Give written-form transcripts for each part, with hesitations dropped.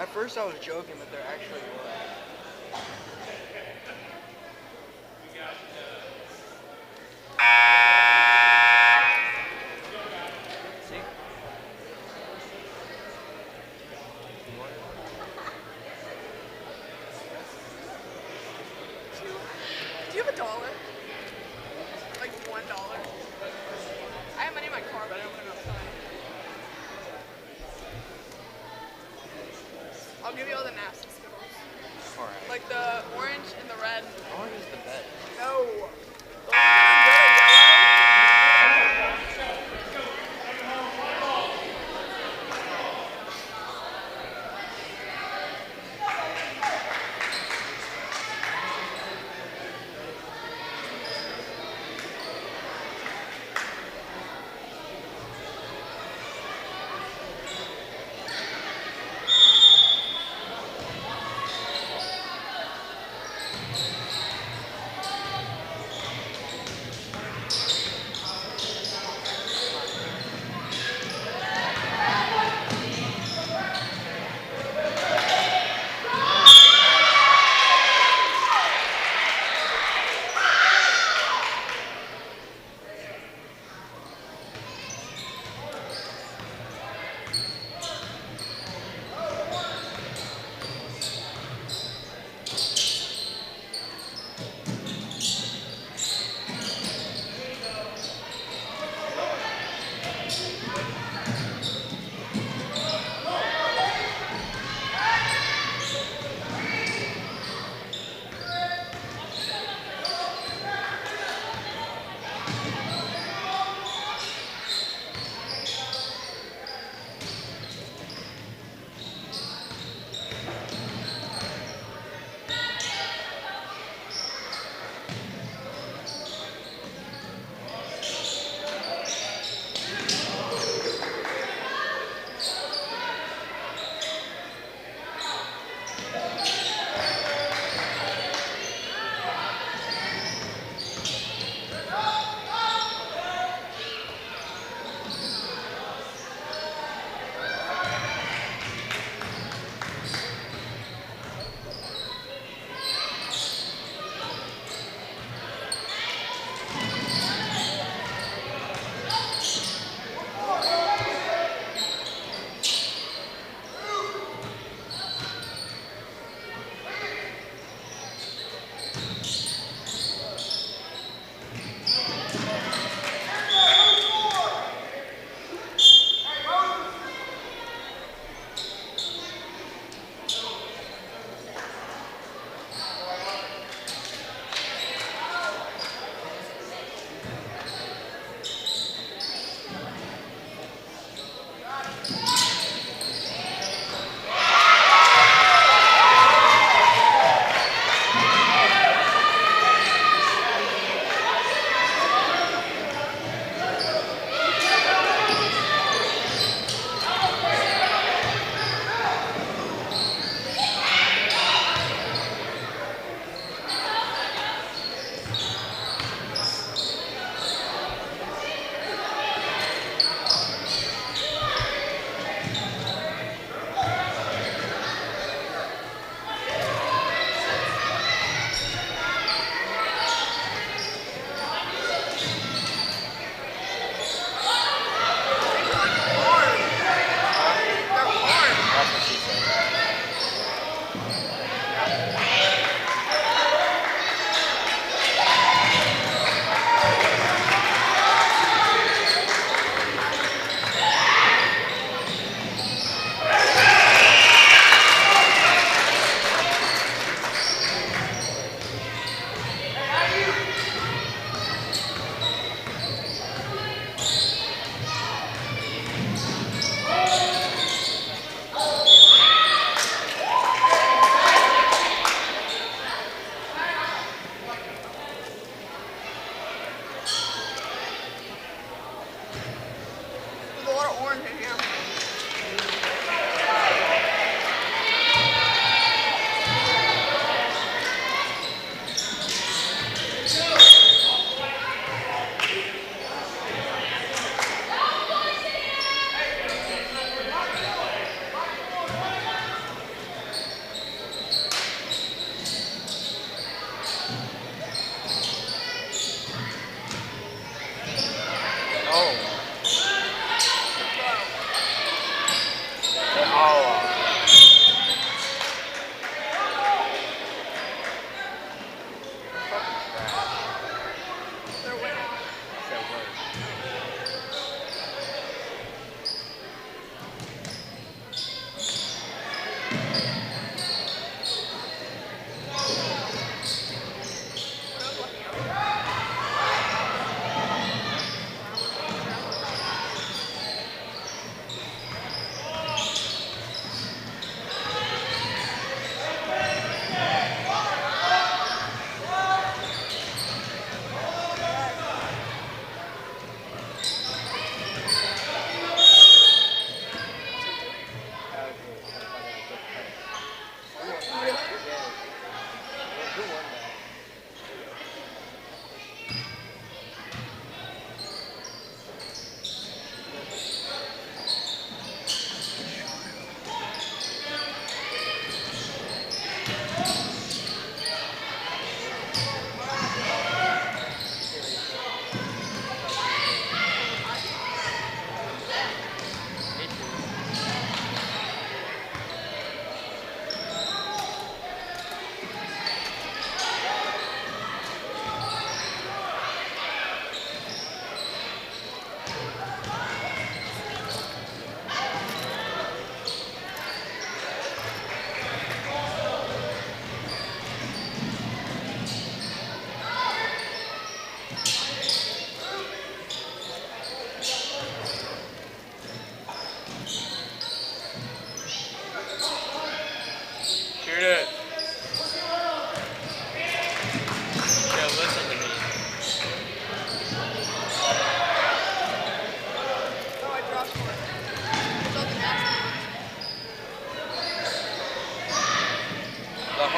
At first I was joking, but they're actually were. See? Do you have $1? Like $1? I have money in my car, but I don't put it outside. I'll give you all the nasty Skittles. Alright. Like the orange and the red. Orange is the best. No. The ones that are good are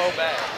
so bad.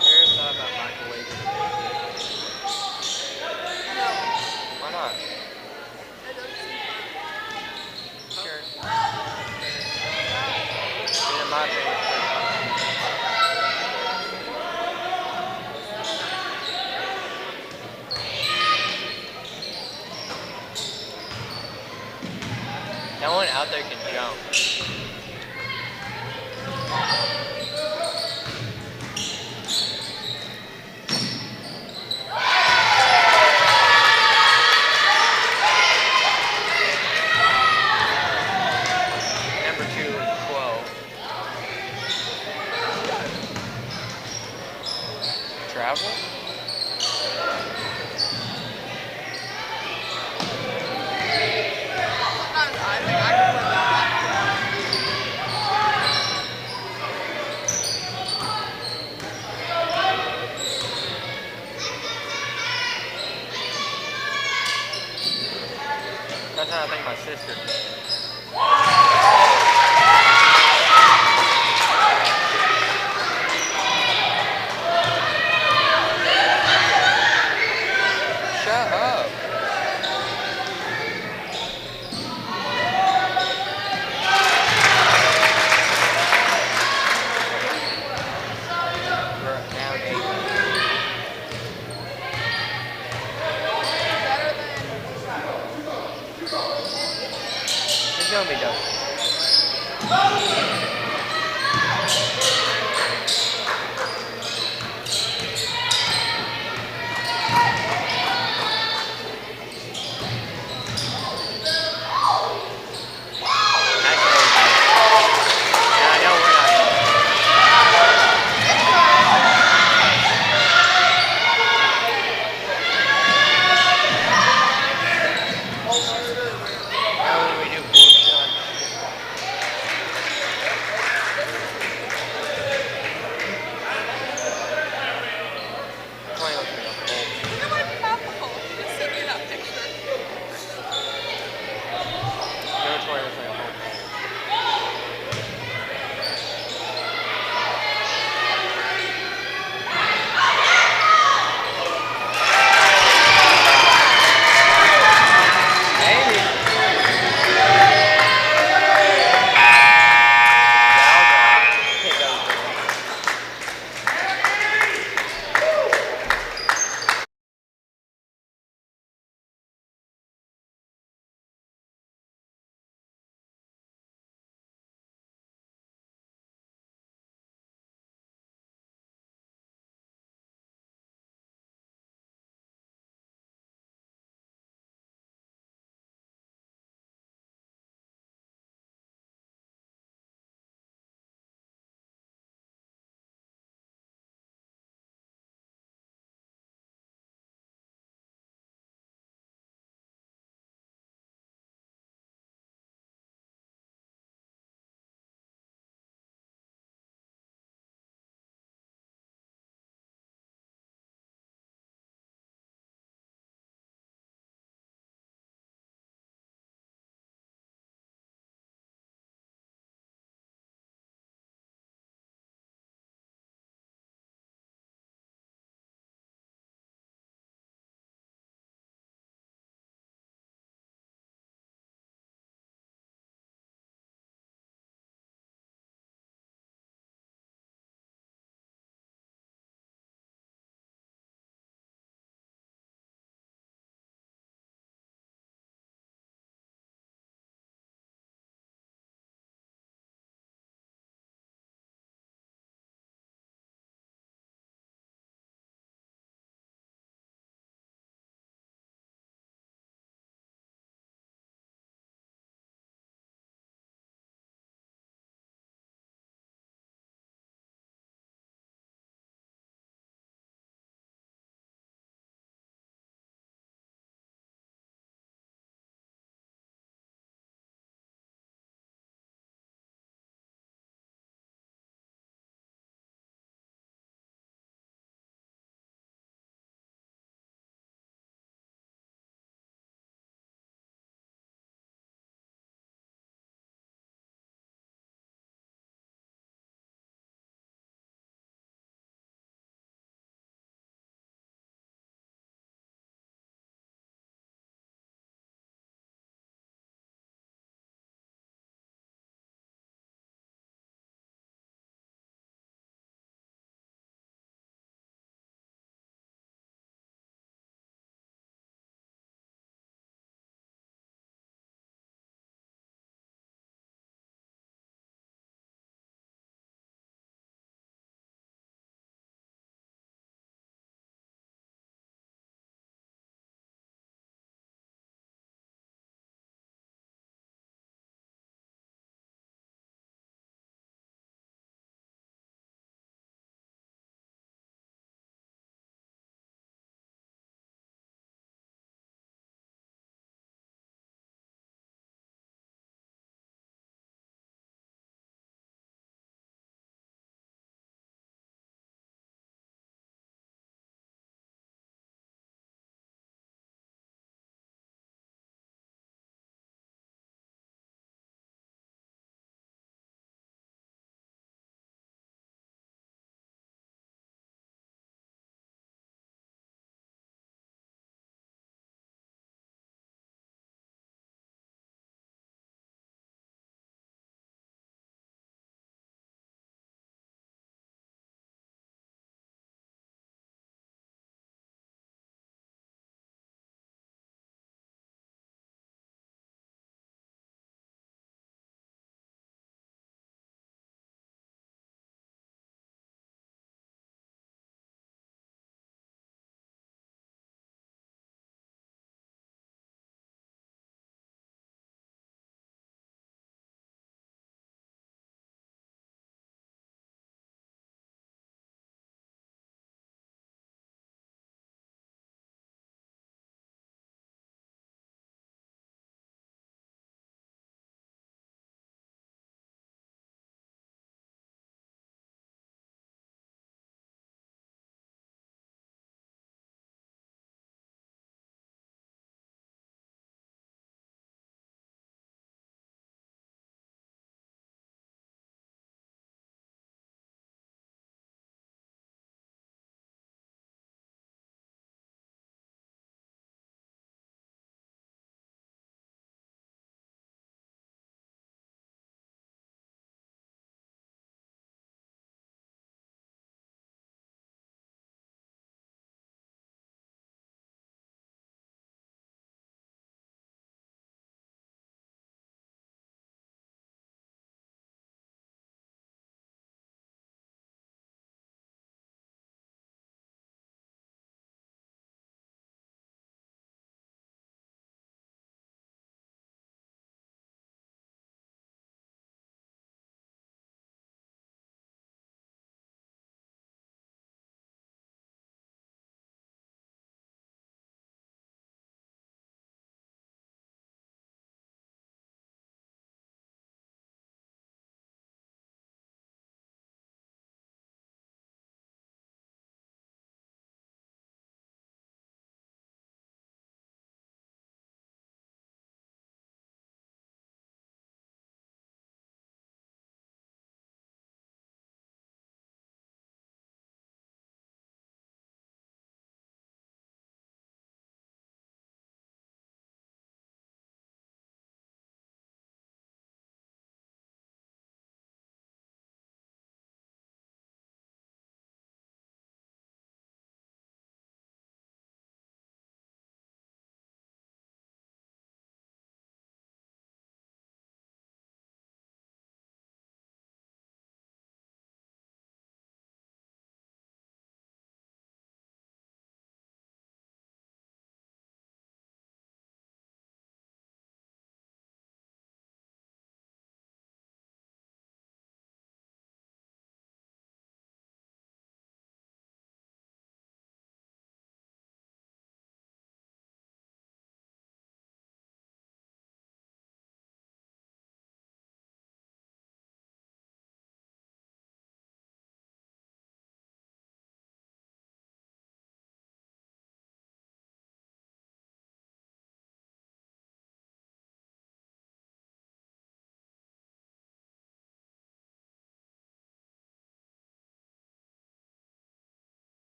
Here's thought about microwaving. No, Why not? it doesn't seem fun. Sure. In my opinion, it's pretty fun. No one out there can jump. Number 2 is 12. Travel? Sometimes I think I could play that. That's how I think my sister can. Shut up. We're down 8. Better than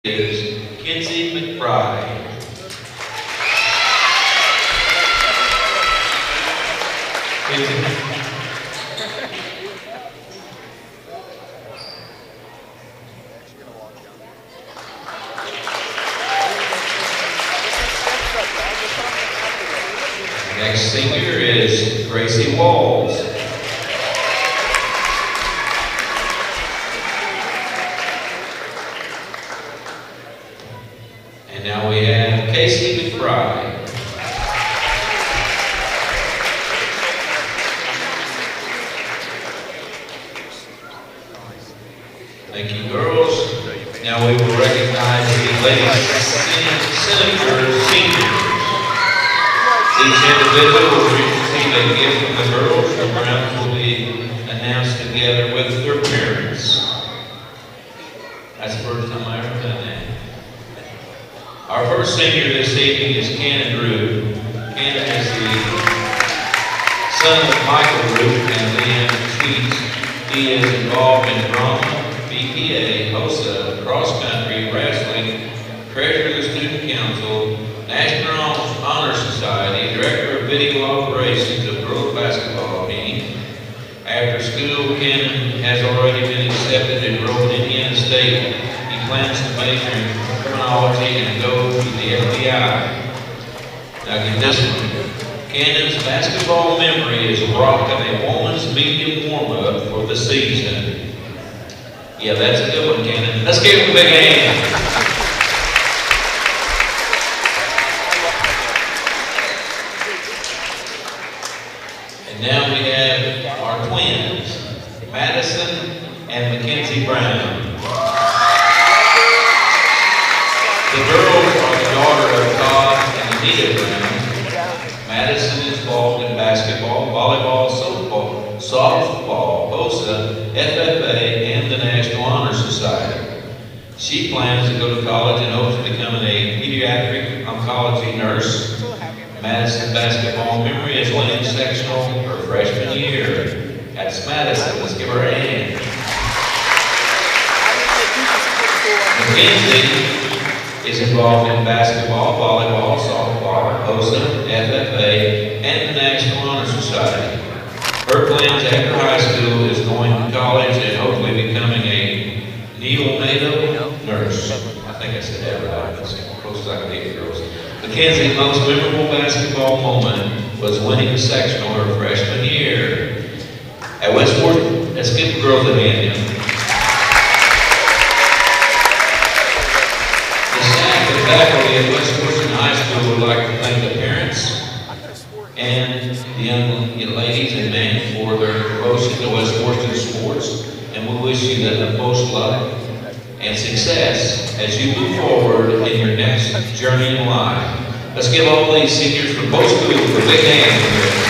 is Kinsey McBride. Next senior is Gracie Walls. And now we have Casey McBride. Thank you, girls. Now we will recognize the ladies senator seniors. Each individual will receive a gift from the girls. The crowns will be announced together with their parents. That's the first time I ever done that. Our first senior this evening is Cannon Root. Cannon is the son of Michael Root and Leanne Tweets. He is involved in drama, BPA, HOSA, cross-country, wrestling, treasurer of the student council, National Honor Society, director of video operations of girls basketball team. After school, Cannon has already been accepted and enrolled in Indiana State. He plans to major in criminology and go to the FBI. Now get this one. Cannon's basketball memory is rocking a woman's medium warm-up for the season. Yeah, that's a good one, Cannon. Let's give him a big hand. And now we have our twins, Madison and Mackenzie Brown. The girls are the daughter of Todd and Anita Brown. Madison is involved in basketball, volleyball, softball, HOSA, FFA, and the National Honor Society. She plans to go to college and hopes to become a pediatric oncology nurse. Madison's basketball memory is winning sectional her freshman year. That's Madison. Let's give her a hand. Mackenzie is involved in basketball, volleyball, softball, HOSA, FFA, and the National Honor Society. Her plans after high school is going to college and hopefully becoming a neonatal nurse. I think I said that right. That's as close as I can get, girls. Mackenzie's most memorable basketball moment was winning the sectional her freshman year. At Westport, let's give the girls a hand. The staff and faculty at West Western High School would like to thank the parents and the young ladies and men for their devotion to West Western sports, and we wish you the most luck and success as you move forward in your next journey in life. Let's give all these seniors from both schools a big hand.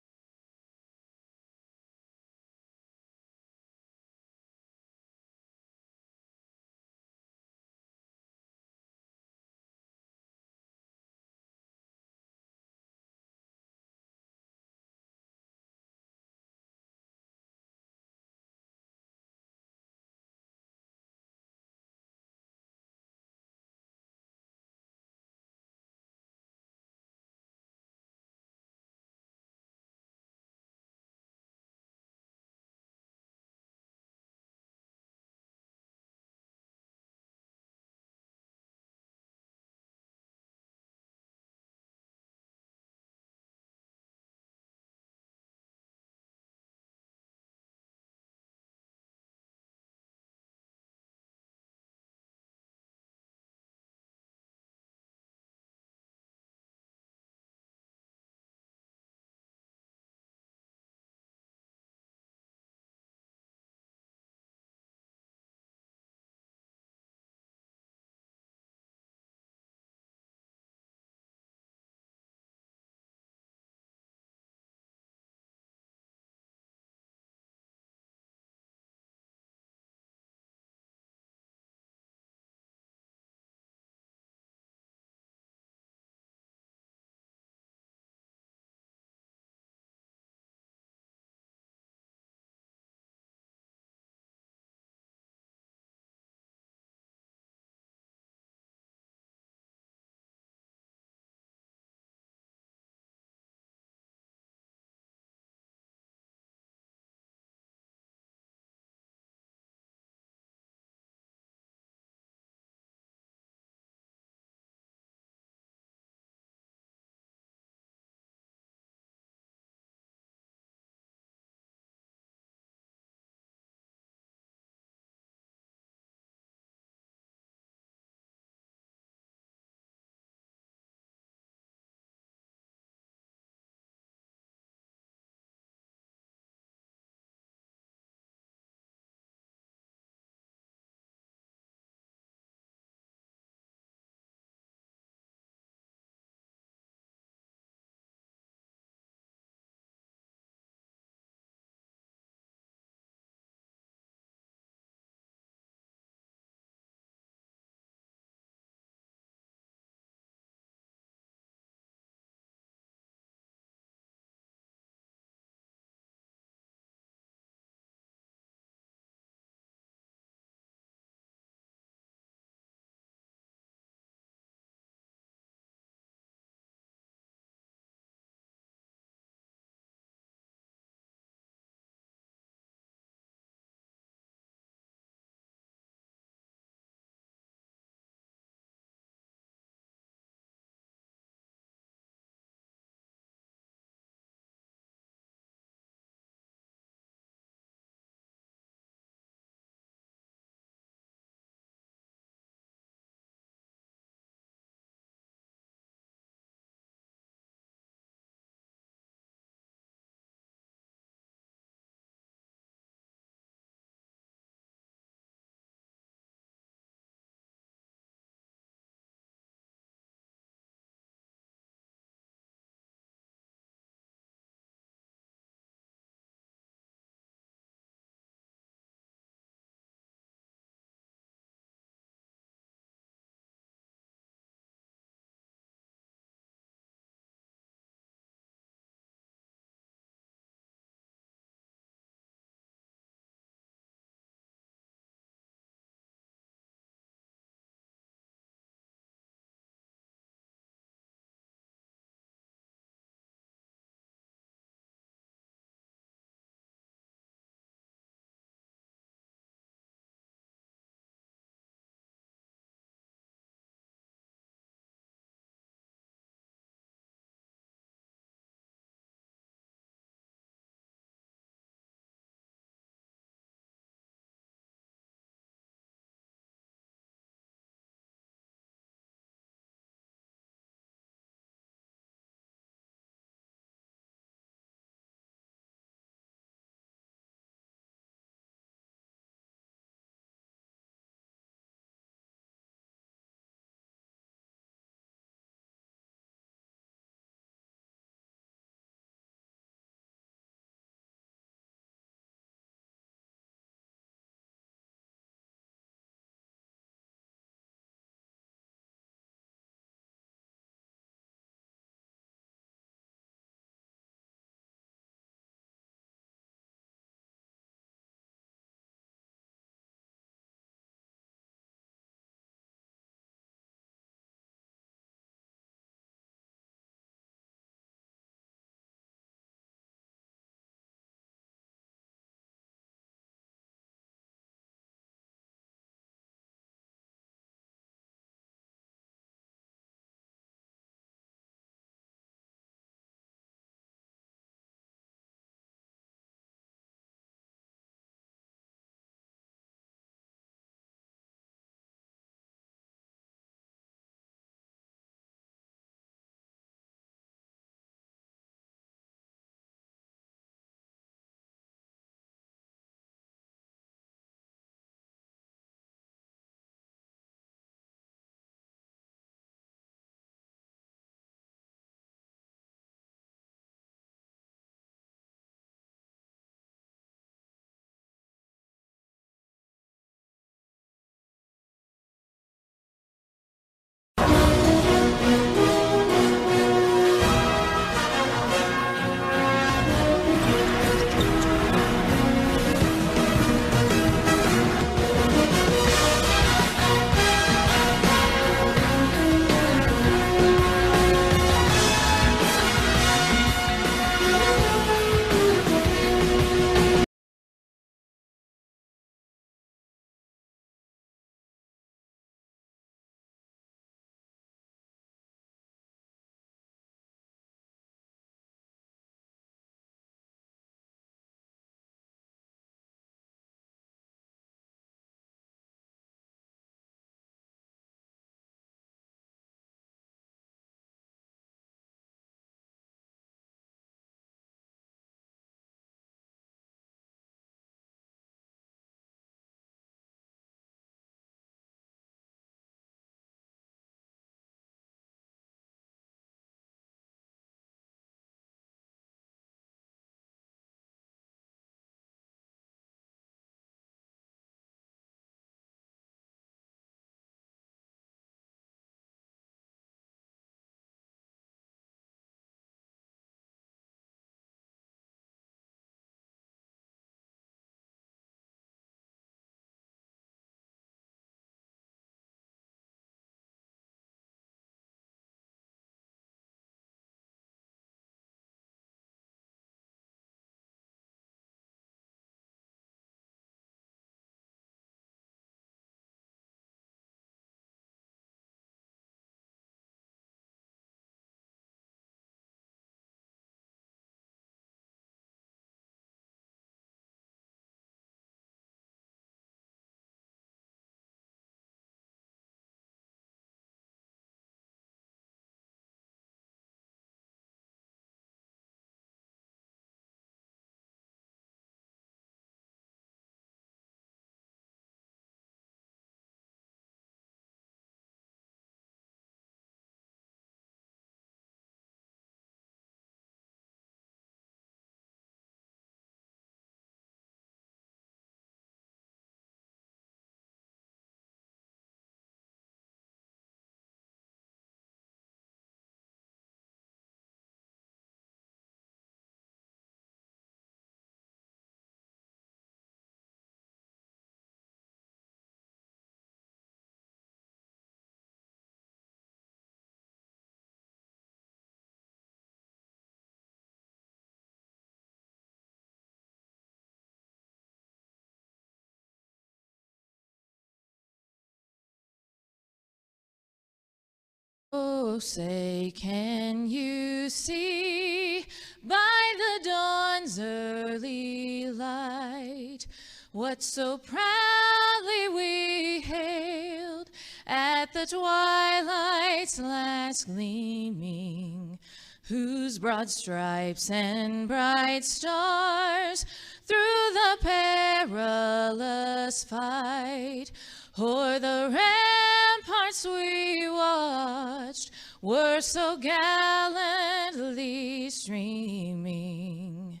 Oh, say, can you see by the dawn's early light what so proudly we hailed at the twilight's last gleaming, whose broad stripes and bright stars through the perilous fight o'er the ramparts we watched were so gallantly streaming,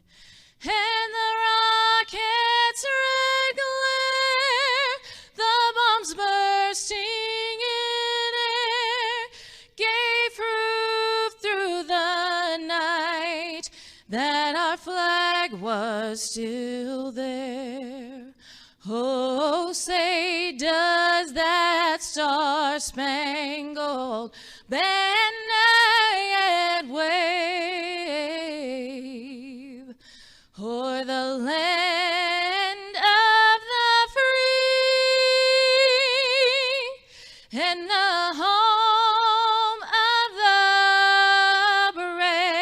and the rocket's red glare, the bombs bursting in air, gave proof through the night that our flag was still there. Oh, say, does that star-spangled banner yet wave o'er the land of the free and the home of the brave?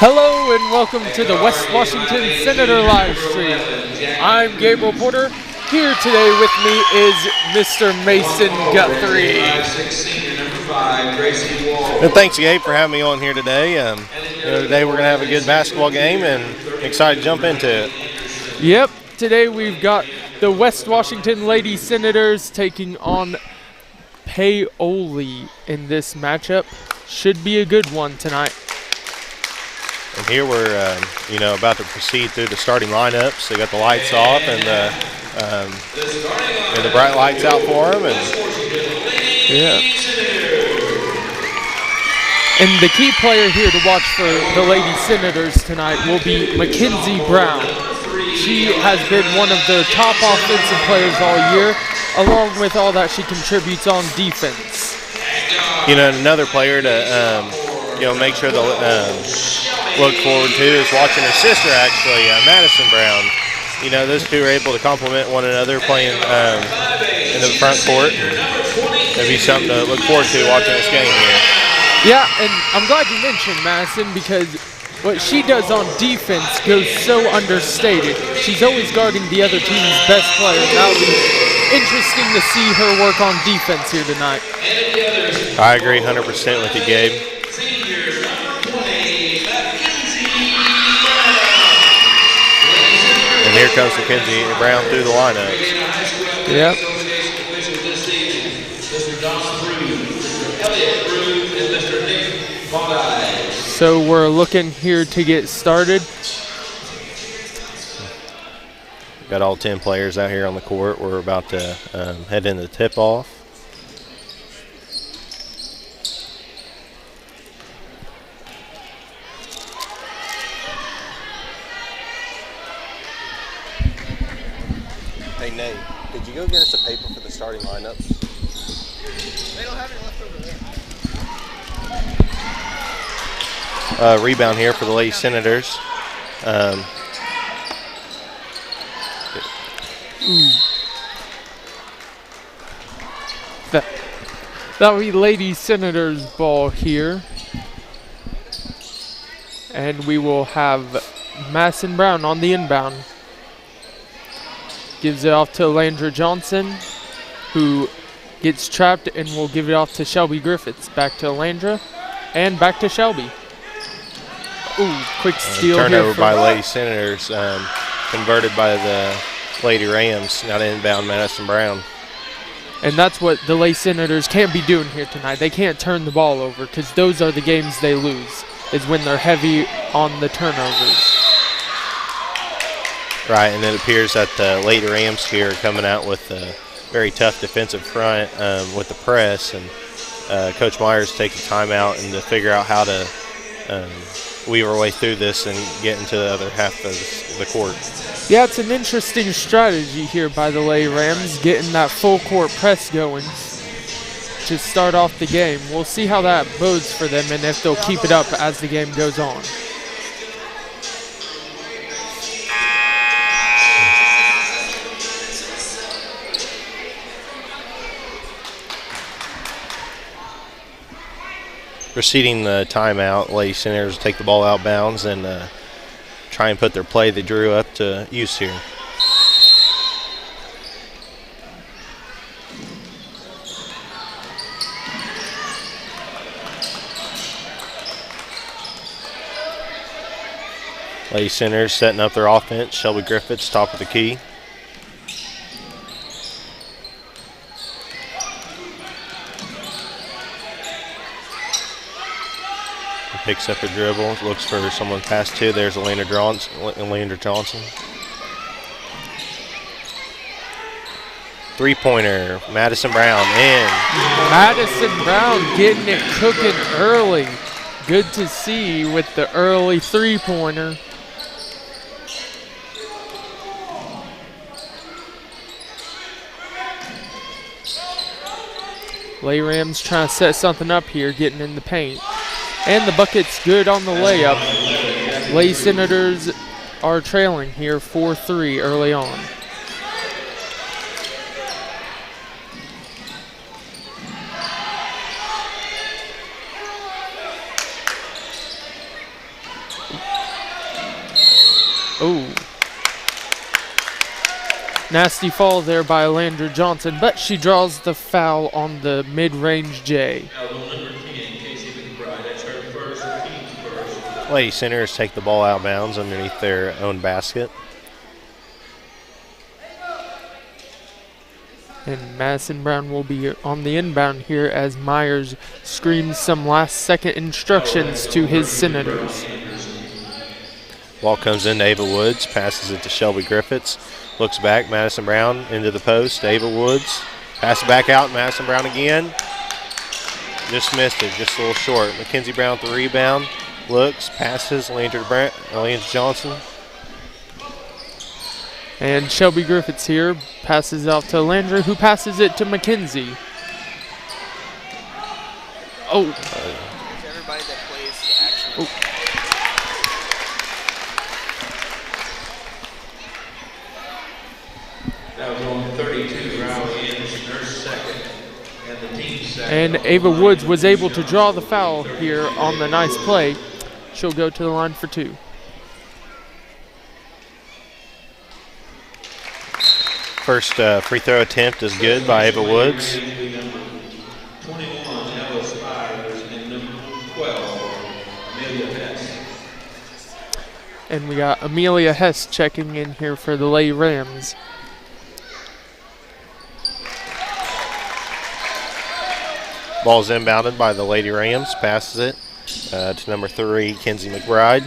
Hello and welcome to the West Washington Senator live stream. I'm Gabriel Porter. Here today with me is Mr. Mason Guthrie. And thanks, Gabe, for having me on here today. Today we're going to have a good basketball game and excited to jump into it. Yep, today we've got the West Washington Lady Senators taking on Paoli in this matchup. Should be a good one tonight. And here we're, about to proceed through the starting lineups. They got the lights off and the bright lights out for them. Yeah. And the key player here to watch for the Lady Senators tonight will be Mackenzie Brown. She has been one of their top offensive players all year, along with all that she contributes on defense. Another player to, make sure to look forward to is watching her sister, actually, Madison Brown. Those two are able to complement one another playing in the front court. It'll be something to look forward to watching this game here. Yeah, and I'm glad you mentioned Madison because what she does on defense goes so understated. She's always guarding the other team's best player. That'll be interesting to see her work on defense here tonight. I agree 100% with you, Gabe. And here comes Mackenzie Brown through the lineups. Yep. So we're looking here to get started. Got all 10 players out here on the court. We're about to head into the tip-off. Hey, Nate, did you go get us a paper for the starting lineups? They don't have any left over there. Rebound here for the Lady Senators. That will be Lady Senators ball here. And we will have Madison Brown on the inbound. Gives it off to Landra Johnson, who gets trapped and will give it off to Shelby Griffiths. Back to Landra and back to Shelby. Ooh, quick steal turnover here by Lady Senators, converted by the Lady Rams. Now to inbound Madison Brown. And that's what the Lay Senators can't be doing here tonight. They can't turn the ball over because those are the games they lose, is when they're heavy on the turnovers. Right, and it appears that the Lady Rams here are coming out with a very tough defensive front with the press, and Coach Myers taking time out and to figure out how to weave our way through this and get into the other half of the court. Yeah, it's an interesting strategy here by the Lay Rams, getting that full court press going to start off the game. We'll see how that bodes for them and if they'll keep it up as the game goes on. Preceding the timeout, Lady Senators take the ball out bounds and try and put their play they drew up to use here. Lady Senators setting up their offense. Shelby Griffiths, top of the key. Picks up a dribble, looks for someone pass to. There's Leander Johnson. Three-pointer, Madison Brown in. Madison Brown getting it cooking early. Good to see with the early three-pointer. Lay Rams trying to set something up here, getting in the paint. And the bucket's good on the layup. Lay Senators are trailing here 4-3 early on. Oh. Nasty fall there by Landra Johnson, but she draws the foul on the mid-range J. Lady Senators take the ball out of bounds underneath their own basket. And Madison Brown will be on the inbound here as Myers screams some last-second instructions to his Senators. Ball comes into Ava Woods, passes it to Shelby Griffiths. Looks back, Madison Brown into the post. Ava Woods, pass it back out, Madison Brown again. Just missed it, just a little short. Mackenzie Brown with the rebound. Looks, passes, Leander Johnson. And Shelby Griffiths here passes off to Landry, who passes it to McKenzie. Oh. Everybody that plays actually. Oh. That was on 32, Riley Anderson, her second, and the team second. And Ava Woods was able to draw the foul here on the nice play. She'll go to the line for two. First free throw attempt is good by Ava Woods. 21, Ella Spires, and number 12, Amelia Hess. And we got Amelia Hess checking in here for the Lay Rams. Ball's inbounded by the Lady Rams. Passes it to number 3, Kenzie McBride.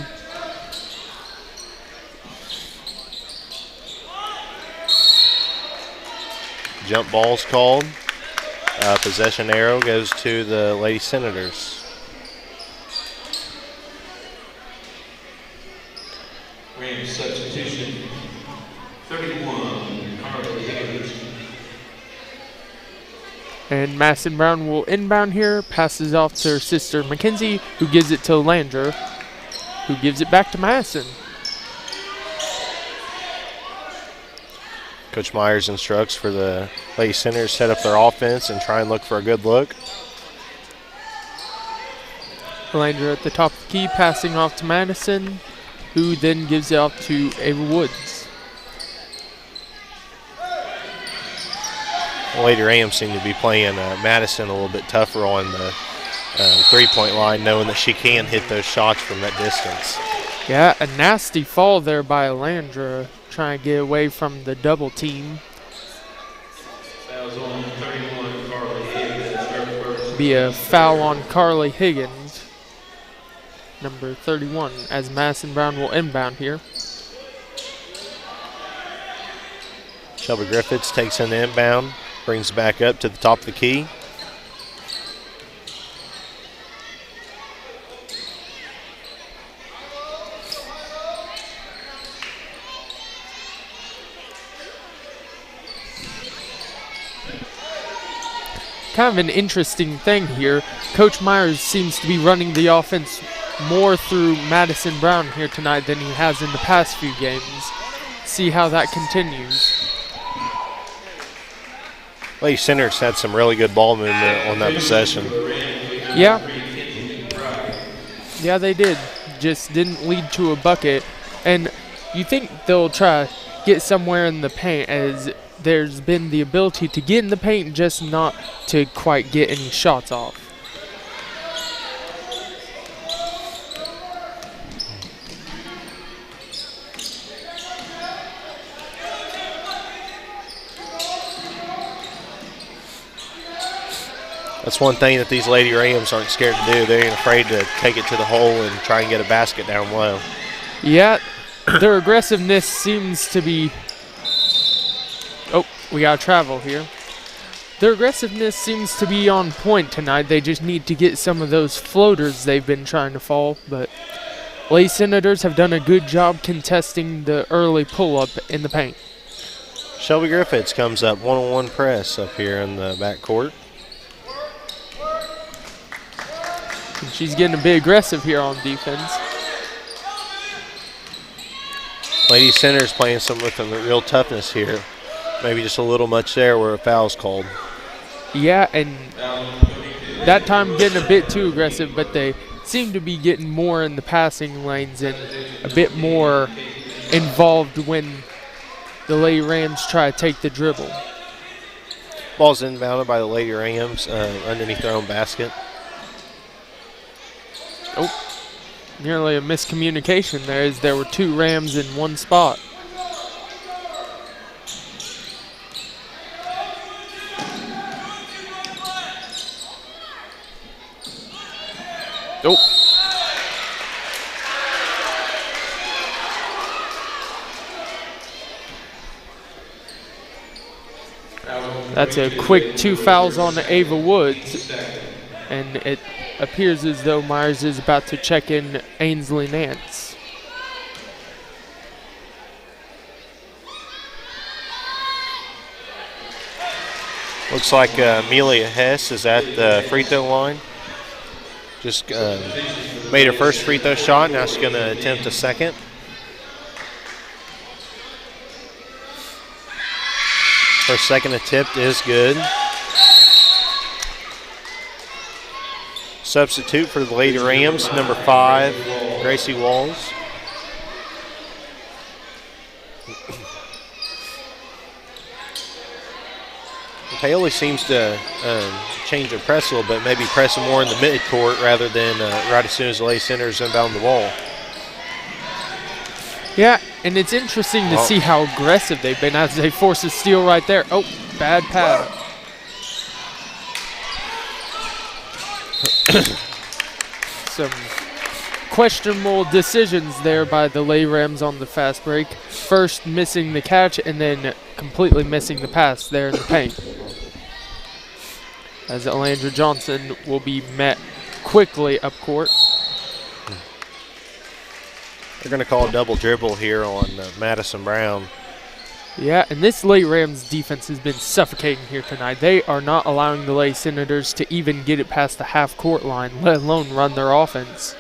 Jump ball's called. Possession arrow goes to the Lady Senators. Rams substitution, 31, Carly Higgins. And Madison Brown will inbound here, passes off to her sister Mackenzie, who gives it to Landra, who gives it back to Madison. Coach Myers instructs for the Lady Senators set up their offense and try and look for a good look. Landra at the top of the key, passing off to Madison, who then gives it off to Ava Woods. Lady Rams seem to be playing Madison a little bit tougher on the three-point line, knowing that she can hit those shots from that distance. Yeah, a nasty fall there by Landra, trying to get away from the double team. Fouls on 31, Be a foul on Carly Higgins, number 31, as Madison Brown will inbound here. Shelby Griffiths takes in the inbound, brings it back up to the top of the key. Kind of an interesting thing here. Coach Myers seems to be running the offense more through Madison Brown here tonight than he has in the past few games. See how that continues. Lady Senators had some really good ball movement on that possession. Yeah. Yeah, they did. Just didn't lead to a bucket. And you think they'll try to get somewhere in the paint, as there's been the ability to get in the paint, just not to quite get any shots off. That's one thing that these Lady Rams aren't scared to do. They ain't afraid to take it to the hole and try and get a basket down low. Yeah, their aggressiveness seems to be... Oh, we got travel here. Their aggressiveness seems to be on point tonight. They just need to get some of those floaters they've been trying to fall. But Lady Senators have done a good job contesting the early pull-up in the paint. Shelby Griffiths comes up one-on-one press up here in the backcourt. And she's getting a bit aggressive here on defense. Lady Senators playing some with some real toughness here. Maybe just a little much there where a foul's called. Yeah, and that time getting a bit too aggressive, but they seem to be getting more in the passing lanes and a bit more involved when the Lady Rams try to take the dribble. Ball's inbounded by the Lady Rams underneath their own basket. Oh, nearly a miscommunication there, as there were two Rams in one spot. Oh. That's a quick 2 fouls on Ava Woods. And it appears as though Myers is about to check in Ainsley Nance. Looks like Amelia Hess is at the free throw line. Just made her first free throw shot. Now she's going to attempt a second. Her second attempt is good. Substitute for the Lady Rams, number 5, Gracie Walls. Paoli seems to change their press a little bit, maybe pressing more in the midcourt rather than right as soon as the Lady Senators inbound the ball. Yeah, and it's interesting to see how aggressive they've been as they force a steal right there. Oh, bad pass. Some questionable decisions there by the Lady Rams on the fast break. First missing the catch and then completely missing the pass there in the paint. As Alandra Johnson will be met quickly up court. They're going to call a double dribble here on Madison Brown. Yeah, and this Lady Rams defense has been suffocating here tonight. They are not allowing the Lady Senators to even get it past the half-court line, let alone run their offense.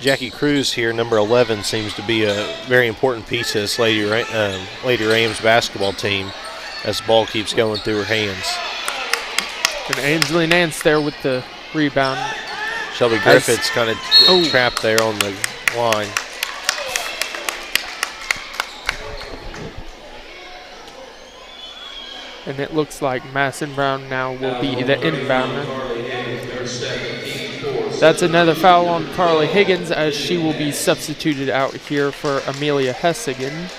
Jackie Cruz here, number 11, seems to be a very important piece of this Lady Rams basketball team as the ball keeps going through her hands. And Ainsley Nance there with the rebound. Shelby Griffiths kind of trapped there on the line. And it looks like Madison Brown now will be the inbounder. That's another foul on Carly Higgins, as she will be substituted out here for Amelia Hess again.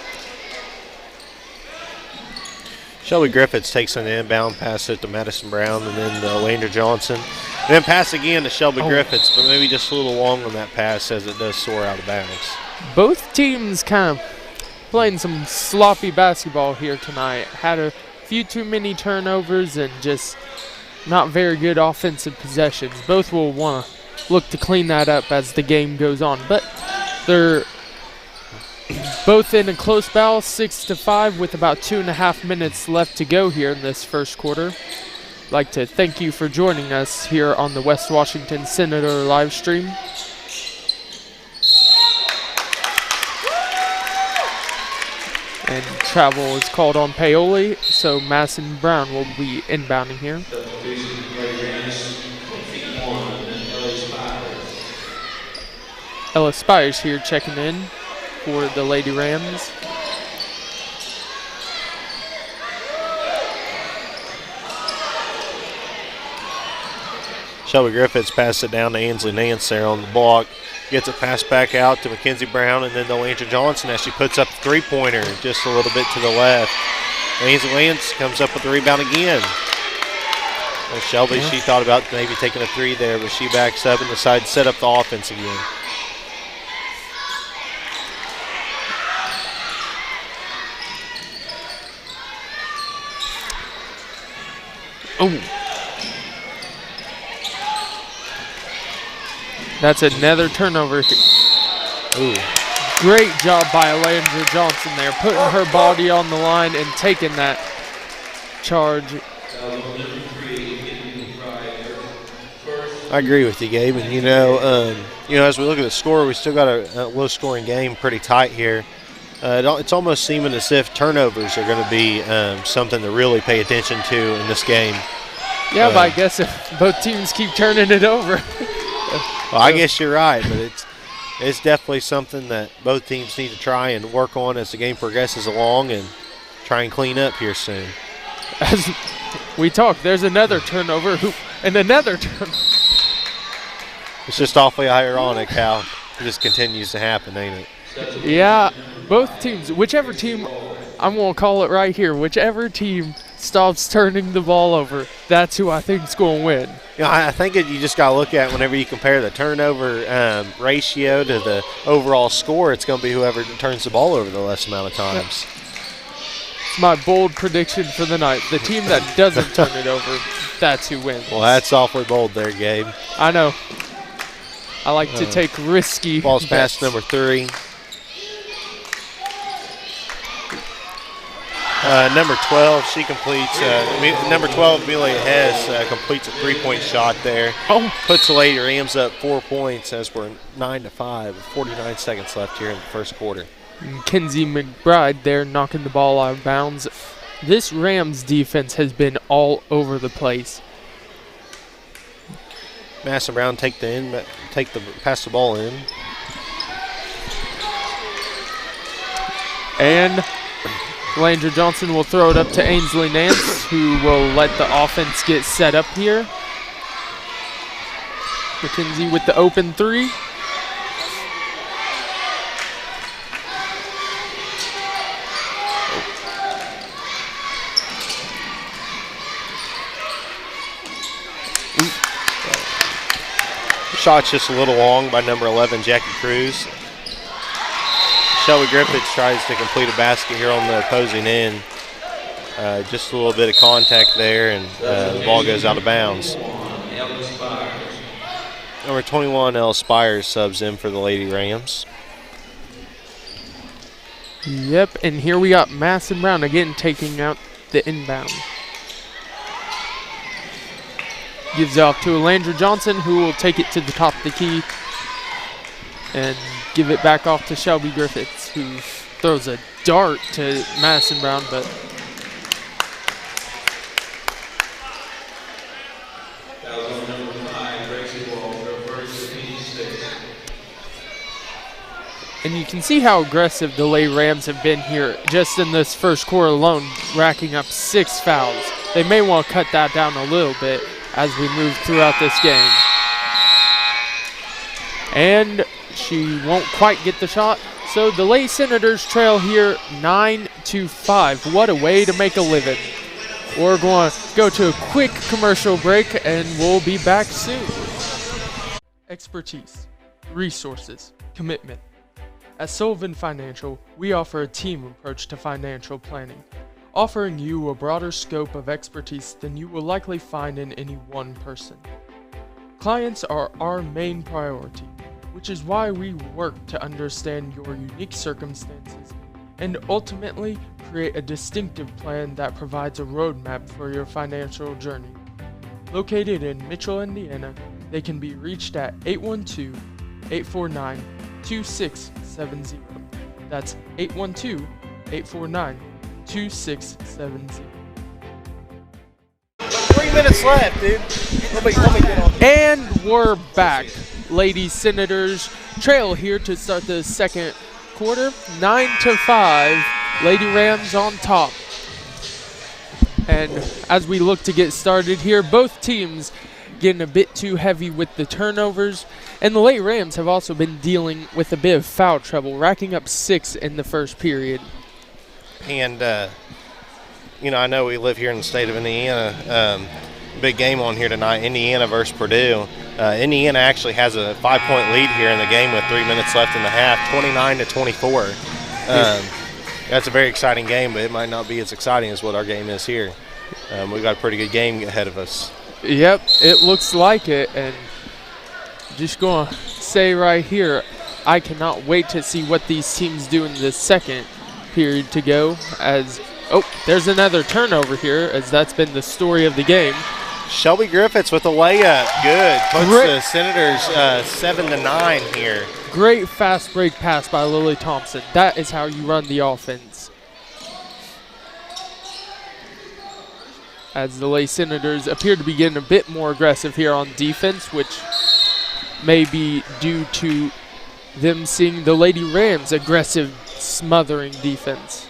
Shelby Griffiths takes an inbound, pass it to Madison Brown, and then to Landry Johnson. And then pass again to Shelby Griffiths, but maybe just a little long on that pass as it does soar out of bounds. Both teams kind of playing some sloppy basketball here tonight. Had a few too many turnovers and just not very good offensive possessions. Both will want to look to clean that up as the game goes on, but they're both in a close battle, 6-5, with about 2.5 minutes left to go here in this first quarter. I'd like to thank you for joining us here on the West Washington Senator live stream. And travel is called on Paoli, so Madison Brown will be inbounding here. Ella Spires here checking in for the Lady Rams. Shelby Griffiths passes it down to Ainsley Nance there on the block. Gets it passed back out to Mackenzie Brown and then to Landry Johnson as she puts up the three-pointer just a little bit to the left. Ainsley Nance comes up with the rebound again. Well, Shelby, she thought about maybe taking a three there, but she backs up and decides to set up the offense again. Oh. That's another turnover. Ooh. Great job by Landry Johnson there, putting her body on the line and taking that charge. I agree with you, Gabe. And, you know, as we look at the score, we still got a low-scoring game, pretty tight here. It's almost seeming as if turnovers are going to be something to really pay attention to in this game. Yeah, but I guess if both teams keep turning it over. Well, I guess you're right, but it's definitely something that both teams need to try and work on as the game progresses along and try and clean up here soon. As we talk, there's another turnover and another turnover. It's just awfully ironic how it just continues to happen, ain't it? Yeah, both teams, whichever team, I'm going to call it right here, whichever team stops turning the ball over, that's who I think is going to win. Yeah, I think you just got to look at whenever you compare the turnover ratio to the overall score, it's going to be whoever turns the ball over the less amount of times. It's my bold prediction for the night. The team that doesn't turn it over, that's who wins. Well, that's awfully bold there, Gabe. I know. I like to take risky ball's bets. past number 3. Number 12, she completes. Number 12, Amelia Hess, completes a three-point shot there. Oh. Puts the Lady Rams up 4 points as we're 9-5 with 49 seconds left here in the first quarter. Kenzie McBride there knocking the ball out of bounds. This Rams defense has been all over the place. Madison Brown pass the ball in. And Landry Johnson will throw it up to Ainsley Nance, who will let the offense get set up here. McKenzie with the open three. Shot's just a little long by number 11, Jackie Cruz. Shelby Griffiths tries to complete a basket here on the opposing end. Just a little bit of contact there, and the ball goes out of bounds. Number 21, Ella Spires subs in for the Lady Rams. Yep, and here we got Madison Brown again taking out the inbound. Gives it off to Landry Johnson, who will take it to the top of the key and give it back off to Shelby Griffiths, who throws a dart to Madison Brown, but and you can see how aggressive the Lady Rams have been here just in this first quarter alone, racking up 6 fouls. They may want to cut that down a little bit as we move throughout this game. And she won't quite get the shot. So the Lady Senators trail here 9-5. What a way to make a living. We're going to go to a quick commercial break, and we'll be back soon. Expertise, resources, commitment. At Sullivan Financial, we offer a team approach to financial planning, offering you a broader scope of expertise than you will likely find in any one person. Clients are our main priority, which is why we work to understand your unique circumstances and ultimately create a distinctive plan that provides a roadmap for your financial journey. Located in Mitchell, Indiana, they can be reached at 812-849-2670. That's 812-849-2670. 3 minutes left, dude. Let me get on. And we're back. Ladies Senators trail here to start the second quarter. 9-5. Lady Rams on top. And as we look to get started here, both teams getting a bit too heavy with the turnovers. And the Lady Rams have also been dealing with a bit of foul trouble, racking up 6 in the first period. And, I know we live here in the state of Indiana. Big game on here tonight, Indiana versus Purdue. Indiana actually has a 5-point lead here in the game with 3 minutes left in the half, 29-24. That's a very exciting game, but it might not be as exciting as what our game is here. We've got a pretty good game ahead of us. Yep, it looks like it, and just going to say right here, I cannot wait to see what these teams do in the second period to go. There's another turnover here, as that's been the story of the game. Shelby Griffiths with a layup. Good. Puts the Senators 7-9 here. Great fast break pass by Lily Thompson. That is how you run the offense. As the Lady Senators appear to be getting a bit more aggressive here on defense, which may be due to them seeing the Lady Rams' aggressive, smothering defense.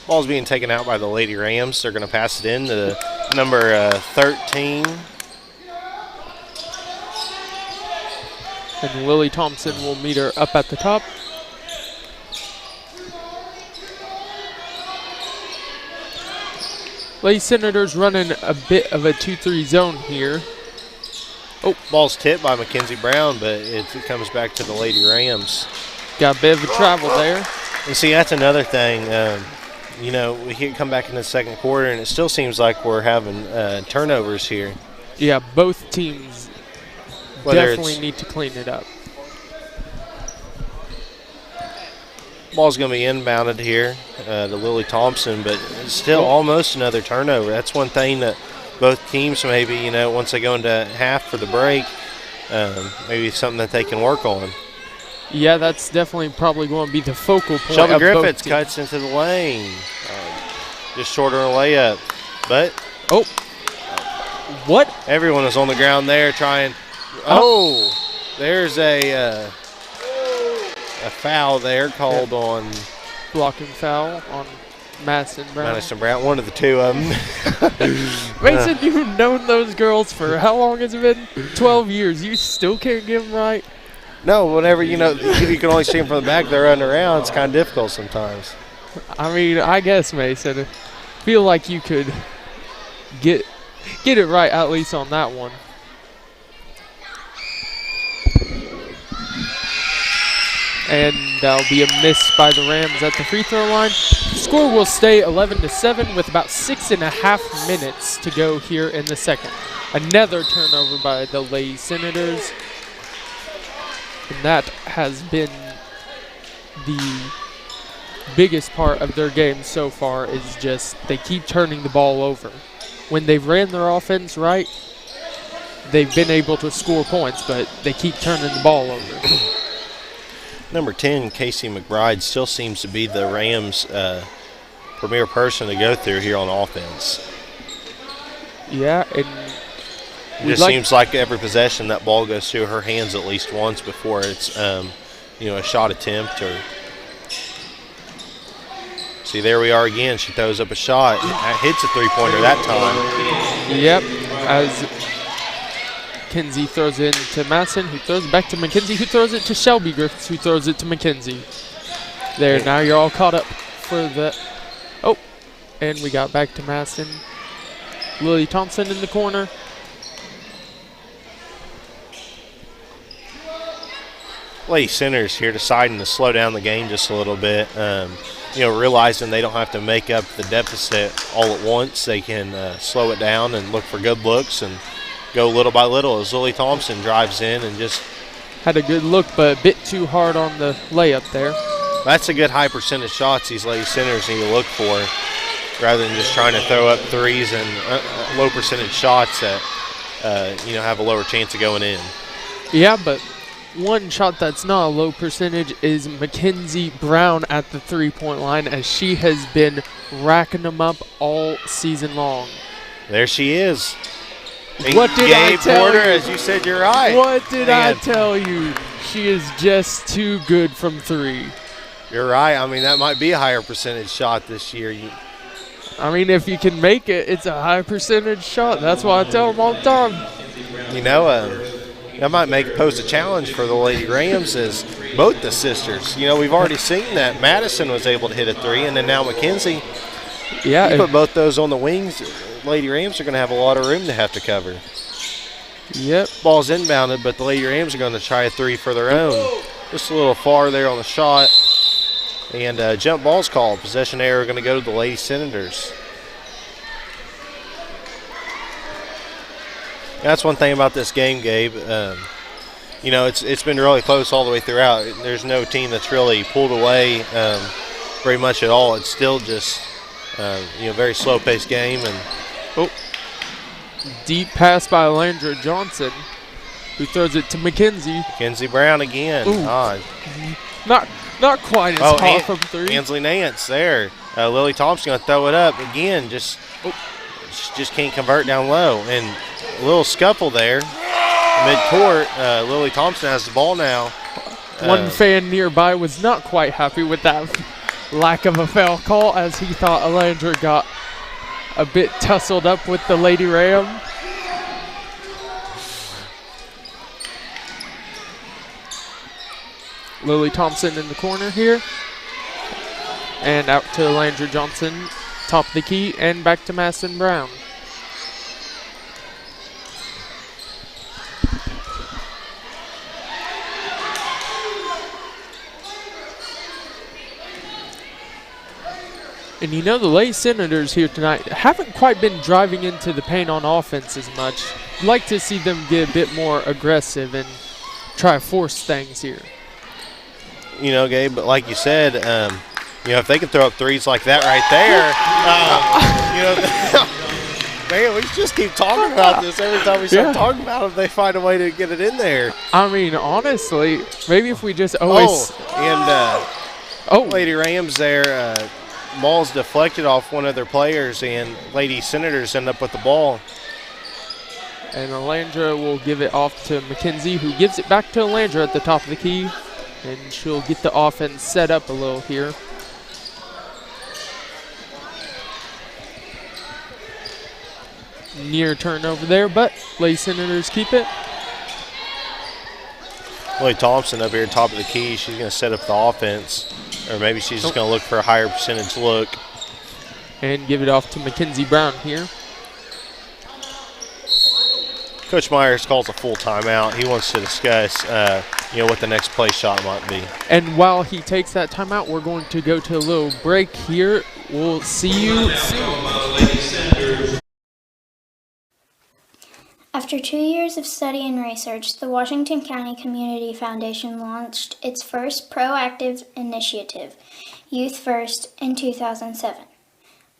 Ball's being taken out by the Lady Rams. They're going to pass it in to number 13. And Lily Thompson will meet her up at the top. Lady Senators running a bit of a 2-3 zone here. Ball's tipped by Mackenzie Brown, but it comes back to the Lady Rams. Got a bit of a travel there. And see, that's another thing. We come back in the second quarter, and it still seems like we're having turnovers here. Yeah, both teams definitely need to clean it up. Ball's going to be inbounded here to Lily Thompson, but it's still almost another turnover. That's one thing that both teams maybe, once they go into half for the break, maybe something that they can work on. Yeah, that's definitely probably going to be the focal point. Shelby Griffiths cuts into the lane. Just shorter a layup. But what? Everyone was on the ground there trying. There's a foul there called on. Blocking foul on Madison Brown. One of the two of them. Mason, you've known those girls for how long has it been? 12 years. You still can't get them right? No, whenever, you can only see them from the back, they're running around. It's kind of difficult sometimes. I mean, I guess, Mason, I feel like you could get it right at least on that one. And that'll be a miss by the Rams at the free throw line. The score will stay 11-7 with about 6.5 minutes to go here in the second. Another turnover by the Lady Senators. And that has been the biggest part of their game so far, is just they keep turning the ball over. When they've ran their offense right, they've been able to score points, but they keep turning the ball over. Number 10, Casey McBride, still seems to be the Rams' premier person to go through here on offense. Yeah, and it just seems like every possession that ball goes through her hands at least once before it's, a shot attempt. Or see, there we are again. She throws up a shot. Hits a three-pointer that time. Yep, as Kinsey throws it to Madison, who throws it back to McKenzie, who throws it to Shelby Griffiths, who throws it to McKenzie. There, now you're all caught up. for the... Oh, and we got back to Madison. Lily Thompson in the corner. Lady Centers here deciding to slow down the game just a little bit. Realizing they don't have to make up the deficit all at once. They can slow it down and look for good looks and go little by little as Lily Thompson drives in and just had a good look, but a bit too hard on the layup there. That's a good high percentage shots these Lady Centers need to look for, rather than just trying to throw up threes and low percentage shots that have a lower chance of going in. Yeah, but one shot that's not a low percentage is Mackenzie Brown at the three-point line, as she has been racking them up all season long. There she is. What did I tell Porter, you? As you said, you're right. What did I tell you? She is just too good from three. You're right. I mean, that might be a higher percentage shot this year. I mean, if you can make it, it's a high percentage shot. That's why I tell them all the time. That might pose a challenge for the Lady Rams as both the sisters. We've already seen that Madison was able to hit a three, and then now Mackenzie. Yeah. You put both those on the wings, Lady Rams are going to have a lot of room to have to cover. Yep. Ball's inbounded, but the Lady Rams are going to try a three for their own. Just a little far there on the shot. And jump ball's called. Possession error going to go to the Lady Senators. That's one thing about this game, Gabe. It's been really close all the way throughout. There's no team that's really pulled away very much at all. It's still just very slow-paced game. And deep pass by Landra Johnson, who throws it to Mackenzie. Mackenzie Brown again. Not quite as far from three. Ansley Nance there. Lily Thompson going to throw it up again. Just can't convert down low. And a little scuffle there mid-court. Lily Thompson has the ball now. One fan nearby was not quite happy with that lack of a foul call, as he thought Alandra got a bit tussled up with the Lady Ram. Lily Thompson in the corner here. And out to Landra Johnson, top of the key, and back to Madison Brown. And the Lady Senators here tonight haven't quite been driving into the paint on offense as much. I'd like to see them get a bit more aggressive and try to force things here. Gabe, but like you said, if they can throw up threes like that right there, man, we just keep talking about this. Every time we start talking about it, they find a way to get it in there. I mean, honestly, maybe if we just always... Lady Rams there, ball's deflected off one of their players, and Lady Senators end up with the ball. And Alandra will give it off to Mackenzie, who gives it back to Alandra at the top of the key. And she'll get the offense set up a little here. Near turnover there, but Lady Senators keep it. Lily Thompson up here top of the key. She's going to set up the offense. Or maybe she's just going to look for a higher percentage look. And give it off to Mackenzie Brown here. Coach Myers calls a full timeout. He wants to discuss, what the next play shot might be. And while he takes that timeout, we're going to go to a little break here. We'll see you soon. After 2 years of study and research, the Washington County Community Foundation launched its first proactive initiative, Youth First, in 2007.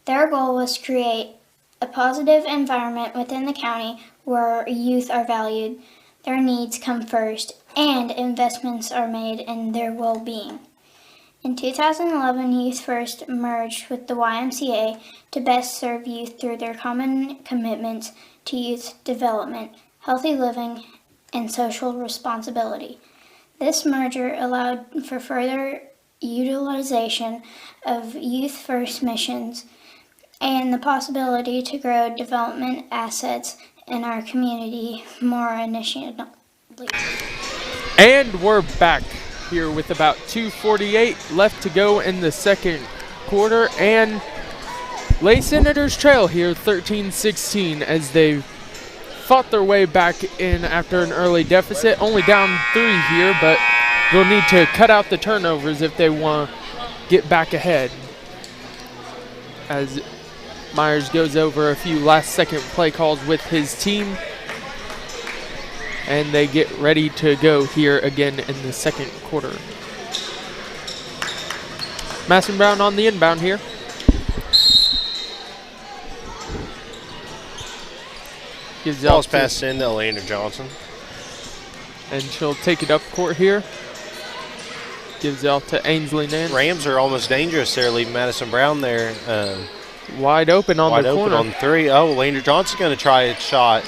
Their goal was to create a positive environment within the county where youth are valued, their needs come first, and investments are made in their well-being. In 2011, Youth First merged with the YMCA to best serve youth through their common commitments to youth development, healthy living, and social responsibility. This merger allowed for further utilization of Youth First missions and the possibility to grow development assets in our community more initially. And we're back here with about 2:48 left to go in the second quarter, and Lay Senators trail here 13-16 as they fought their way back in after an early deficit. Only down 3 here, but they'll need to cut out the turnovers if they want to get back ahead. As Myers goes over a few last-second play calls with his team, and they get ready to go here again in the second quarter. Madison Brown on the inbound here. Gives it Ball's out passed in to Landry Johnson. and she'll take it up court here. Gives it out to Ainsley Nance. Rams are almost dangerous there, leaving Madison Brown there. Wide open on Wide the open corner. on 3. Oh, Landry Johnson's going to try a shot.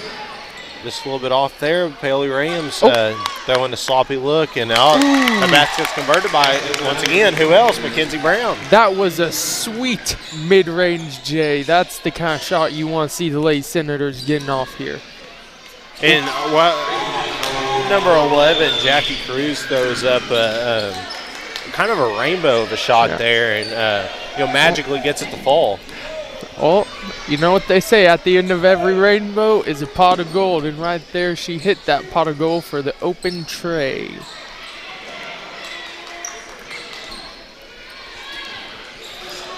Just a little bit off there. Paoli Rams throwing a sloppy look, and the basket's converted by, once again, who else? Mackenzie Brown. That was a sweet mid-range J. That's the kind of shot you want to see the Lady Senators getting off here. And number 11, Jackie Cruz, throws up kind of a rainbow of a shot there, and magically gets it to fall. Well, you know what they say, at the end of every rainbow is a pot of gold, and right there she hit that pot of gold for the open tray.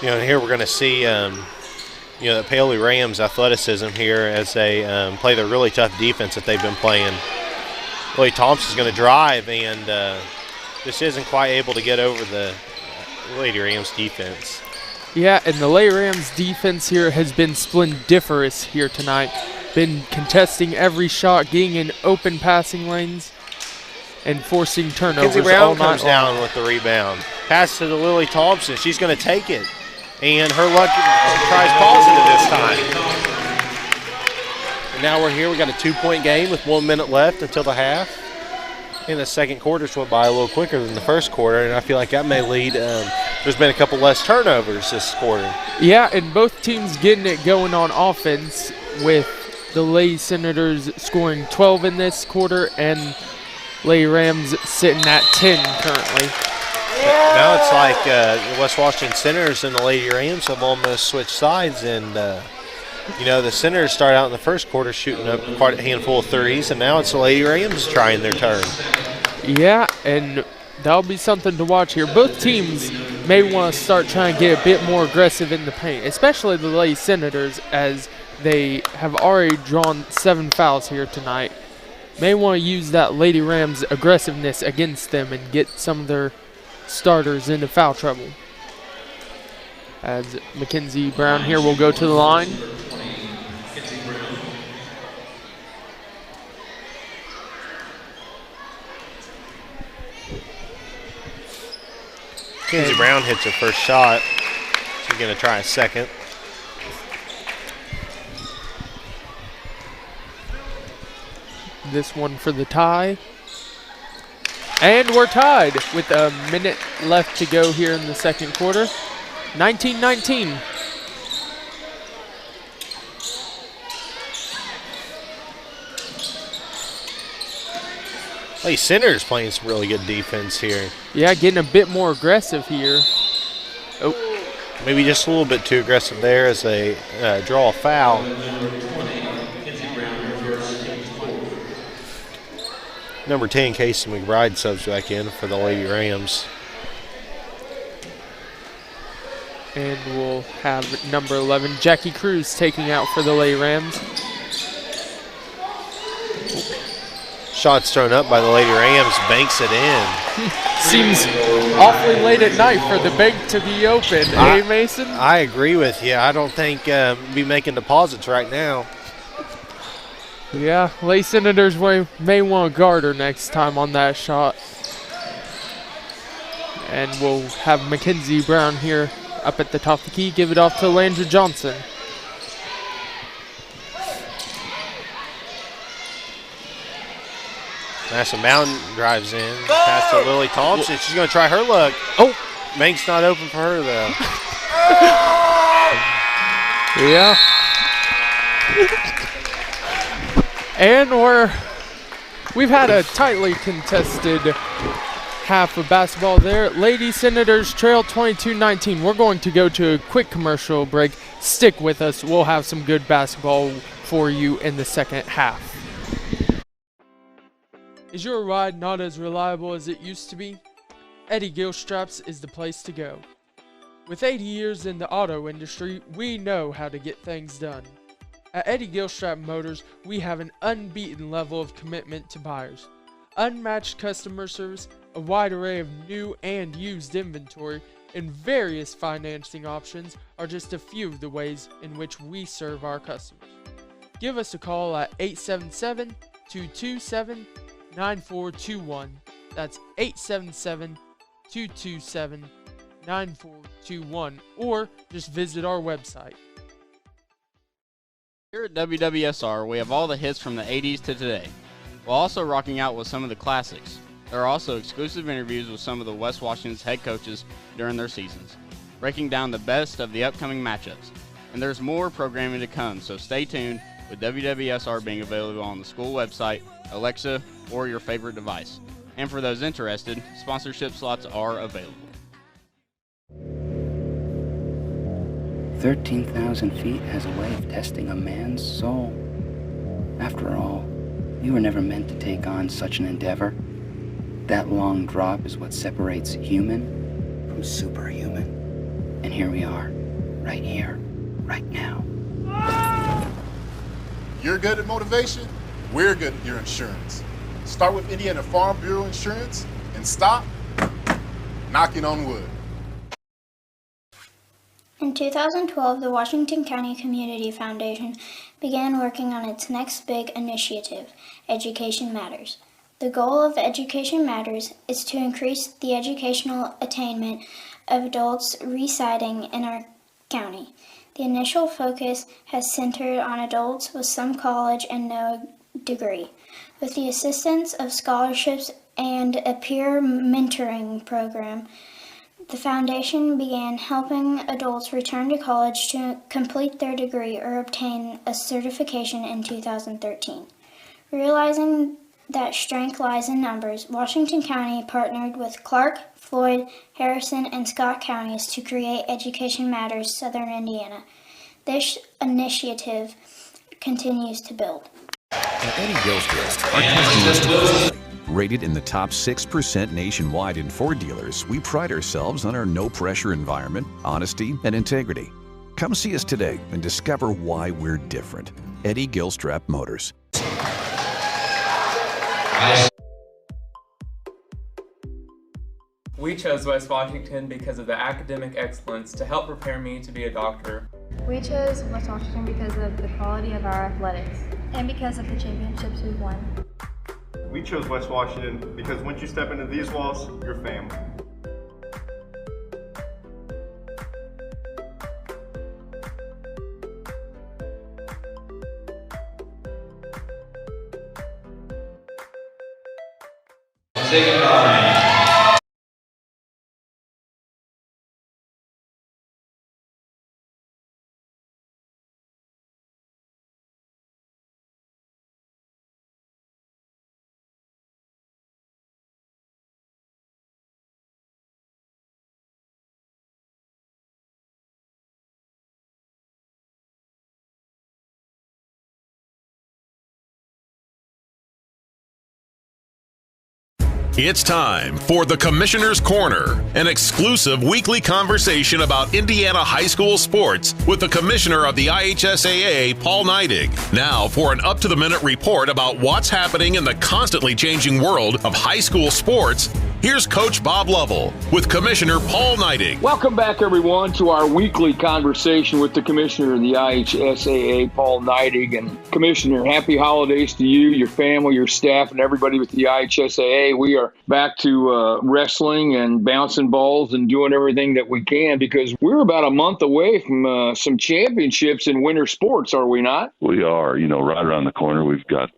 Here we're going to see, the Paoli Rams' athleticism here as they play the really tough defense that they've been playing. Willie Thompson's going to drive, and just isn't quite able to get over the Lady Rams defense. Yeah, and the Lady Rams defense here has been splendiferous here tonight. Been contesting every shot, getting in open passing lanes, and forcing turnovers Mackenzie Brown all night comes down with the rebound. Pass to the Lily Thompson. She's going to take it. And her luck tries positive this time. And now we're here. We got a 2-point game with 1 minute left until the half. And the second quarter's went by a little quicker than the first quarter, and I feel like that may lead. There's been a couple less turnovers this quarter. Yeah, and both teams getting it going on offense, with the Lady Senators scoring 12 in this quarter and Lady Rams sitting at 10 currently. Now it's like West Washington Senators and the Lady Rams have almost switched sides, and the Senators started out in the first quarter shooting up quite a handful of threes, and now it's the Lady Rams trying their turn. Yeah, and that'll be something to watch here. Both teams may want to start trying to get a bit more aggressive in the paint, especially the Lady Senators, as they have already drawn 7 fouls here tonight. May want to use that Lady Rams aggressiveness against them and get some of their starters into foul trouble. As Mackenzie Brown here will go to the line. Mackenzie Brown hits her first shot. She's going to try a second. This one for the tie. And we're tied with a minute left to go here in the second quarter. 19-19. Hey, Senators playing some really good defense here. Yeah, getting a bit more aggressive here. Oh, Maybe just a little bit too aggressive there as they draw a foul. Number 10, Casey McBride, subs back in for the Lady Rams. and we'll have number 11, Jackie Cruz, taking out for the Lady Rams. Shots thrown up by the Lady Rams, banks it in. Seems awfully late at night for the bank to be open, eh, Mason? I agree with you. I don't think be making deposits right now. Yeah, Lady Senators may want to guard her next time on that shot. And we'll have Mackenzie Brown here up at the top of the key, give it off to Landry Johnson. Madison Mountain drives in, pass to Lily Thompson. She's going to try her luck. Oh, Bank's not open for her, though. yeah. And we've had a tightly contested half of basketball there. Lady Senators trail 22-19. We're going to go to a quick commercial break. Stick with us. We'll have some good basketball for you in the second half. Is your ride not as reliable as it used to be? Eddie Gilstraps is the place to go. With 80 years in the auto industry, we know how to get things done. At Eddie Gilstrap Motors, we have an unbeaten level of commitment to buyers. Unmatched customer service, a wide array of new and used inventory, and various financing options are just a few of the ways in which we serve our customers. Give us a call at 877-227-9421. That's 877-227-9421, or just visit our website. Here at WWSR, we have all the hits from the 80s to today, while also rocking out with some of the classics. There are also exclusive interviews with some of the West Washington's head coaches during their seasons, breaking down the best of the upcoming matchups. And there's more programming to come, so stay tuned, with WWSR being available on the school website, Alexa, or your favorite device. And for those interested, sponsorship slots are available. 13,000 feet has a way of testing a man's soul. After all, we were never meant to take on such an endeavor. That long drop is what separates human from superhuman. And here we are, right here, right now. You're good at motivation, we're good at your insurance. Start with Indiana Farm Bureau Insurance and stop knocking on wood. In 2012, the Washington County Community Foundation began working on its next big initiative, Education Matters. The goal of Education Matters is to increase the educational attainment of adults residing in our county. The initial focus has centered on adults with some college and no degree. With the assistance of scholarships and a peer mentoring program, the foundation began helping adults return to college to complete their degree or obtain a certification in 2013. Realizing that strength lies in numbers, Washington County partnered with Clark, Floyd, Harrison, and Scott counties to create Education Matters Southern Indiana. This initiative continues to build. At Eddie Gilstrap, our customers rated in the top 6% nationwide in Ford dealers, we pride ourselves on our no-pressure environment, honesty, and integrity. Come see us today and discover why we're different. Eddie Gilstrap Motors. We chose West Washington because of the academic excellence to help prepare me to be a doctor. We chose West Washington because of the quality of our athletics and because of the championships we've won. We chose West Washington because once you step into these walls, you're family. Second line. It's time for the Commissioner's Corner, an exclusive weekly conversation about Indiana high school sports with the Commissioner of the IHSAA, Paul Neidig. Now for an up-to-the-minute report about what's happening in the constantly changing world of high school sports, here's Coach Bob Lovell with Commissioner Paul Neidig. Welcome back, everyone, to our weekly conversation with the Commissioner of the IHSAA, Paul Neidig. And Commissioner, happy holidays to you, your family, your staff, and everybody with the IHSAA. We are back to wrestling and bouncing balls and doing everything that we can because we're about a month away from some championships in winter sports, are we not? We are. You know, right around the corner, we've got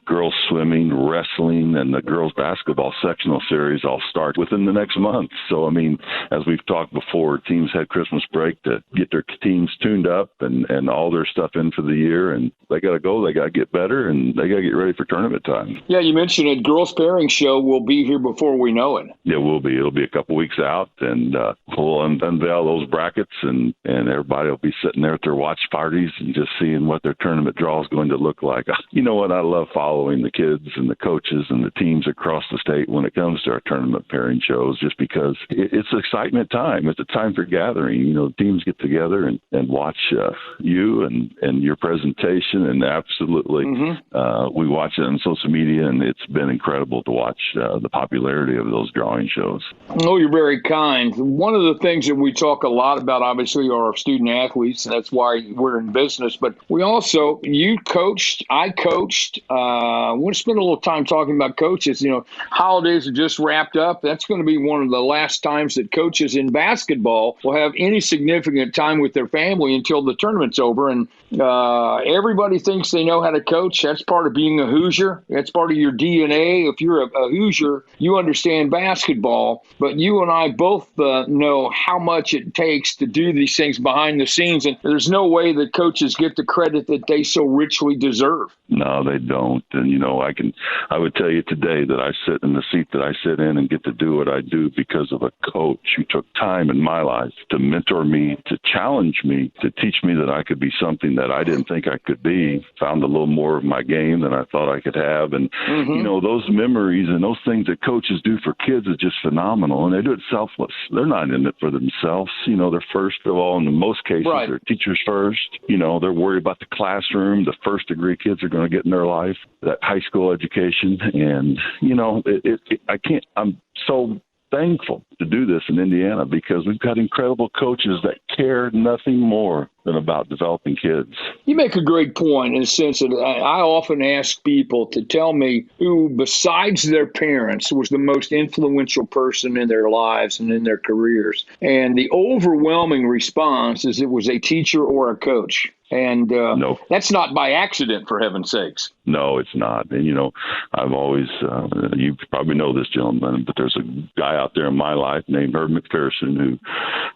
girls swimming, wrestling, and the girls basketball sectional series all start within the next month. So, I mean, as we've talked before, teams had Christmas break to get their teams tuned up and all their stuff in for the year, and they got to go. They got to get better, and they got to get ready for tournament time. Yeah, you mentioned it. Girls Pairing Show will be here before we know it. It will be. It'll be a couple weeks out, and we'll unveil those brackets, and everybody will be sitting there at their watch parties and just seeing what their tournament draw is going to look like. You know what? I love following the kids and the coaches and the teams across the state when it comes to our tournament pairing shows, just because it's an excitement time. It's a time for gathering. You know, teams get together and watch you and your presentation, and absolutely we watch it on social media, and it's been incredible to watch the popularity of those drawing shows. Oh, you're very kind. One of the things that we talk a lot about, obviously, are our student athletes, and that's why we're in business. But we also, you coached, I coached. I want to spend a little time talking about coaches. You know, holidays are just wrapped up. That's going to be one of the last times that coaches in basketball will have any significant time with their family until the tournament's over. And everybody thinks they know how to coach. That's part of being a Hoosier. That's part of your DNA. If you're a Hoosier, you understand basketball. But you and I both know how much it takes to do these things behind the scenes. And there's no way that coaches get the credit that they so richly deserve. No, they don't. And, you know, I would tell you today that I sit in the seat that I sit in and get to do what I do because of a coach who took time in my life to mentor me, to challenge me, to teach me that I could be something that I didn't think I could be, found a little more of my game than I thought I could have. And, you know, those memories and those things that coaches do for kids is just phenomenal. And they do it selfless. They're not in it for themselves. You know, they're first of all, in most cases, they're teachers first. You know, they're worried about the classroom, the first degree kids are going to get in their life, that high school education. And, you know, I'm so thankful to do this in Indiana because we've got incredible coaches that care nothing more than about developing kids. You make a great point in the sense that I often ask people to tell me who, besides their parents, was the most influential person in their lives and in their careers. And the overwhelming response is it was a teacher or a coach. And that's not by accident, for heaven's sakes. No, it's not. And, you know, I've always, you probably know this gentleman, but there's a guy out there in my life named Herb McPherson who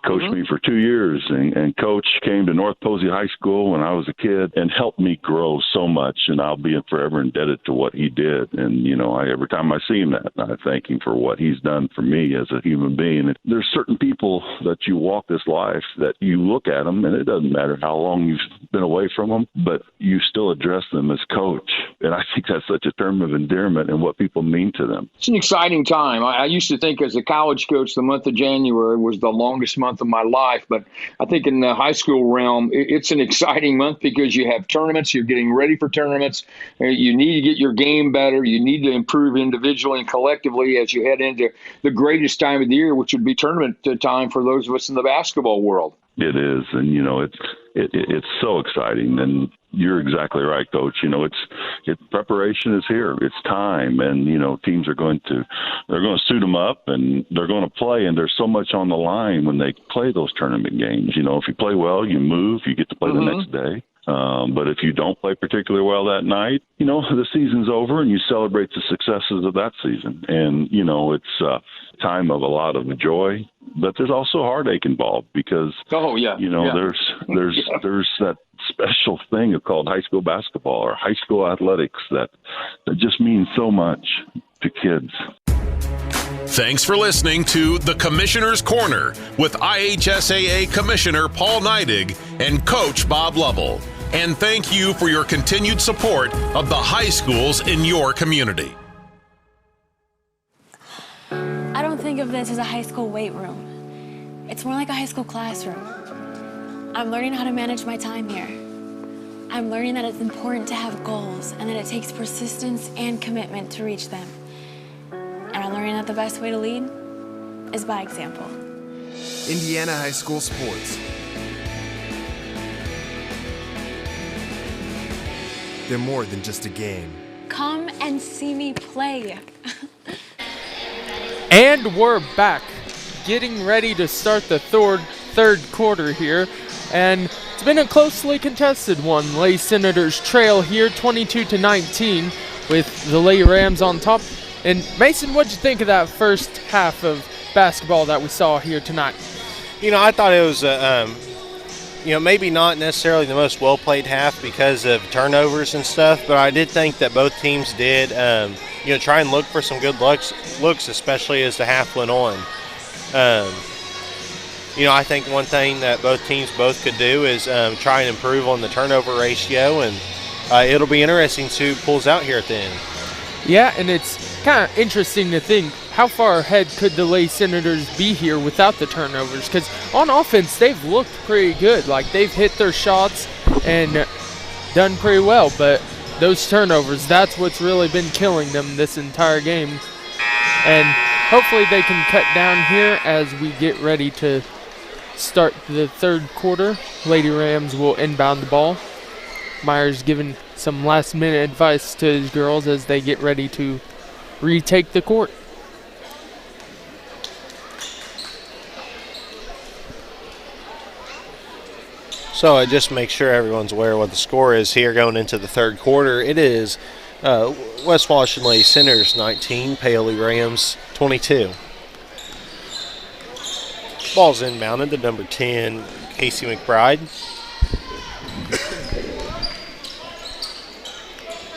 coached me for 2 years. And Coach came to North Posey High School when I was a kid and helped me grow so much. And I'll be forever indebted to what he did. And, you know, every time I see him, I thank him for what he's done for me as a human being. And there's certain people that you walk this life that you look at them, and it doesn't matter how long you've been away from them, but you still address them as coach. And I think that's such a term of endearment and what people mean to them. It's an exciting time. I used to think as a college coach, the month of January was the longest month of my life. But I think in the high school realm, it's an exciting month because you have tournaments. You're getting ready for tournaments. You need to get your game better. You need to improve individually and collectively as you head into the greatest time of the year, which would be tournament time for those of us in the basketball world. It is. And, you know, it's so exciting. And you're exactly right, Coach. You know, preparation is here. It's time. And, you know, teams they're going to suit them up and they're going to play. And there's so much on the line when they play those tournament games. You know, if you play well, you move, you get to play the next day. But if you don't play particularly well that night, you know, the season's over and you celebrate the successes of that season. And, you know, it's a time of a lot of joy, but there's also heartache involved because, you know, there's that special thing called high school basketball or high school athletics that just means so much to kids. Thanks for listening to The Commissioner's Corner with IHSAA Commissioner Paul Neidig and Coach Bob Lovell. And thank you for your continued support of the high schools in your community. I don't think of this as a high school weight room. It's more like a high school classroom. I'm learning how to manage my time here. I'm learning that it's important to have goals and that it takes persistence and commitment to reach them. And I'm learning that the best way to lead is by example. Indiana High School Sports. They're more than just a game. Come and see me play. And we're back, getting ready to start the third quarter here. And it's been a closely contested one. Lay Senators trail here 22-19 with the Lay Rams on top. And Mason, what'd you think of that first half of basketball that we saw here tonight? I thought it was, maybe not necessarily the most well-played half because of turnovers and stuff, but I did think that both teams did, try and look for some good looks, especially as the half went on. I think one thing that both teams could do is try and improve on the turnover ratio, and it'll be interesting to see who pulls out here at the end. Yeah, and it's kind of interesting to think how far ahead could the Lady Senators be here without the turnovers, because on offense they've looked pretty good. Like, they've hit their shots and done pretty well, but those turnovers, that's what's really been killing them this entire game. And hopefully they can cut down here as we get ready to start the third quarter. Lady Rams will inbound the ball. Myers giving some last-minute advice to his girls as they get ready to retake the court. So I just make sure everyone's aware of what the score is here going into the third quarter. It is West Washington Lady Senators 19, Paoli Rams 22. Ball's inbounded to number 10, Casey McBride.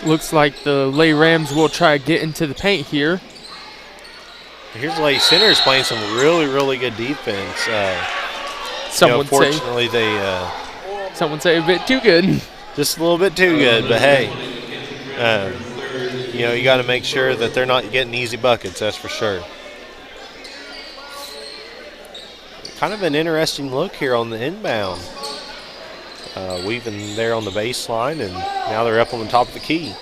Looks like the Lady Rams will try to get into the paint here. Here's the Lady Senators playing some really, really good defense. Fortunately, some would say a bit too good. Just a little bit too good, but hey, you got to make sure that they're not getting easy buckets, that's for sure. Kind of an interesting look here on the inbound. Weaving there on the baseline, and now they're up on the top of the key.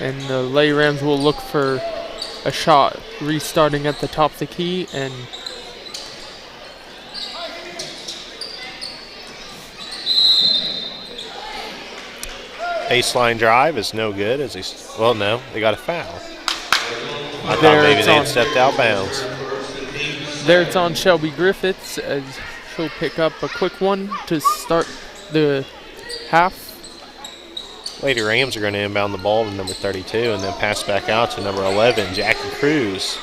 And the Lady Rams will look for a shot restarting at the top of the key, and baseline drive is no good. They got a foul. I thought maybe they had stepped out bounds. There it's on Shelby Griffiths as she'll pick up a quick one to start the half. Lady Rams are going to inbound the ball to number 32 and then pass back out to number 11, Jackie Cruz.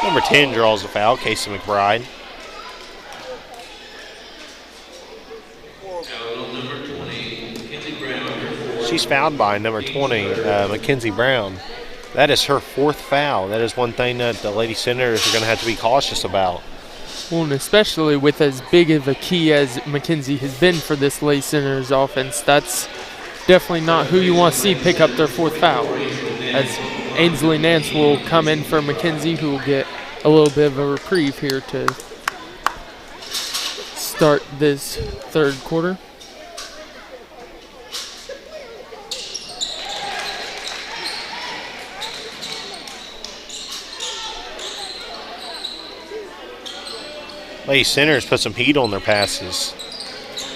Number 10 draws the foul, Casey McBride. She's fouled by number 20, Mackenzie Brown. That is her fourth foul. That is one thing that the Lady Senators are going to have to be cautious about. Well, and especially with as big of a key as Mackenzie has been for this Lady Senators offense, that's definitely not who you want to see pick up their fourth foul. As Ainsley Nance will come in for Mackenzie, who will get a little bit of a reprieve here to start this third quarter. Lady Senators put some heat on their passes.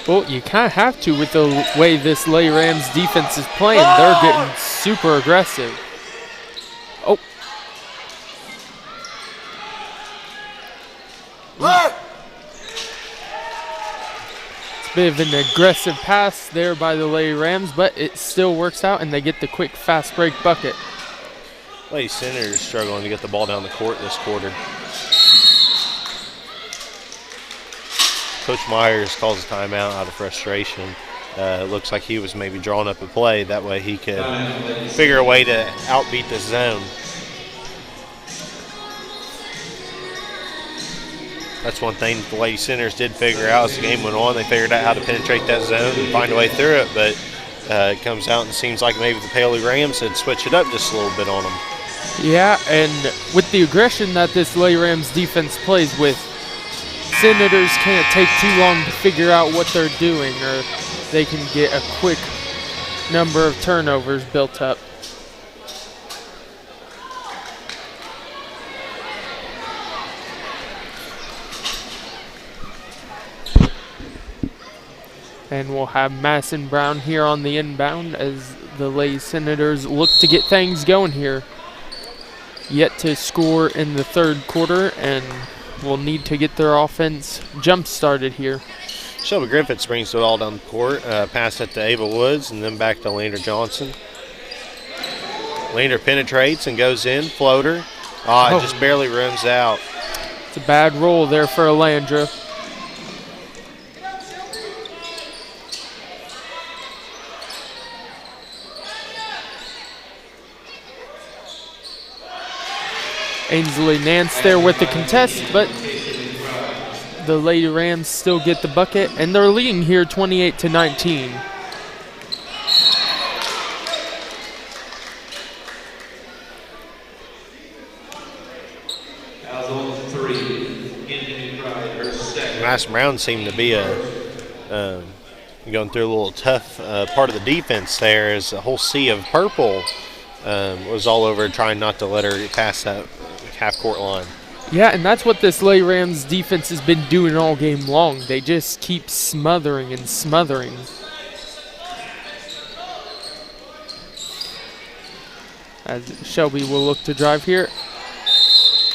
Well, you kind of have to with the way this Lady Rams defense is playing. They're getting super aggressive. Oh. It's a bit of an aggressive pass there by the Lady Rams, but it still works out, and they get the quick fast break bucket. Lady Senators struggling to get the ball down the court this quarter. Coach Myers calls a timeout out of frustration. It looks like he was maybe drawing up a play. That way he could figure a way to outbeat this zone. That's one thing the Lady Senators did figure out as the game went on. They figured out how to penetrate that zone and find a way through it, but it comes out and seems like maybe the Paoli Rams had switched it up just a little bit on them. Yeah, and with the aggression that this Lady Rams defense plays with, Senators can't take too long to figure out what they're doing, or they can get a quick number of turnovers built up. And we'll have Madison Brown here on the inbound as the Lady Senators look to get things going here. Yet to score in the third quarter, and will need to get their offense jump started here. Shelby Griffiths brings it all down the court. Pass it to Ava Woods and then back to Lander Johnson. Lander penetrates and goes in. Floater. It just barely rims out. It's a bad roll there for Alandra. Ainsley Nance there with the contest, but the Lady Rams still get the bucket, and they're leading here 28-19. Madison Brown seemed to be going through a little tough part of the defense there, as a whole sea of purple was all over, trying not to let her pass that half-court line. Yeah, and that's what this Lady Rams defense has been doing all game long. They just keep smothering and smothering. As Shelby will look to drive here.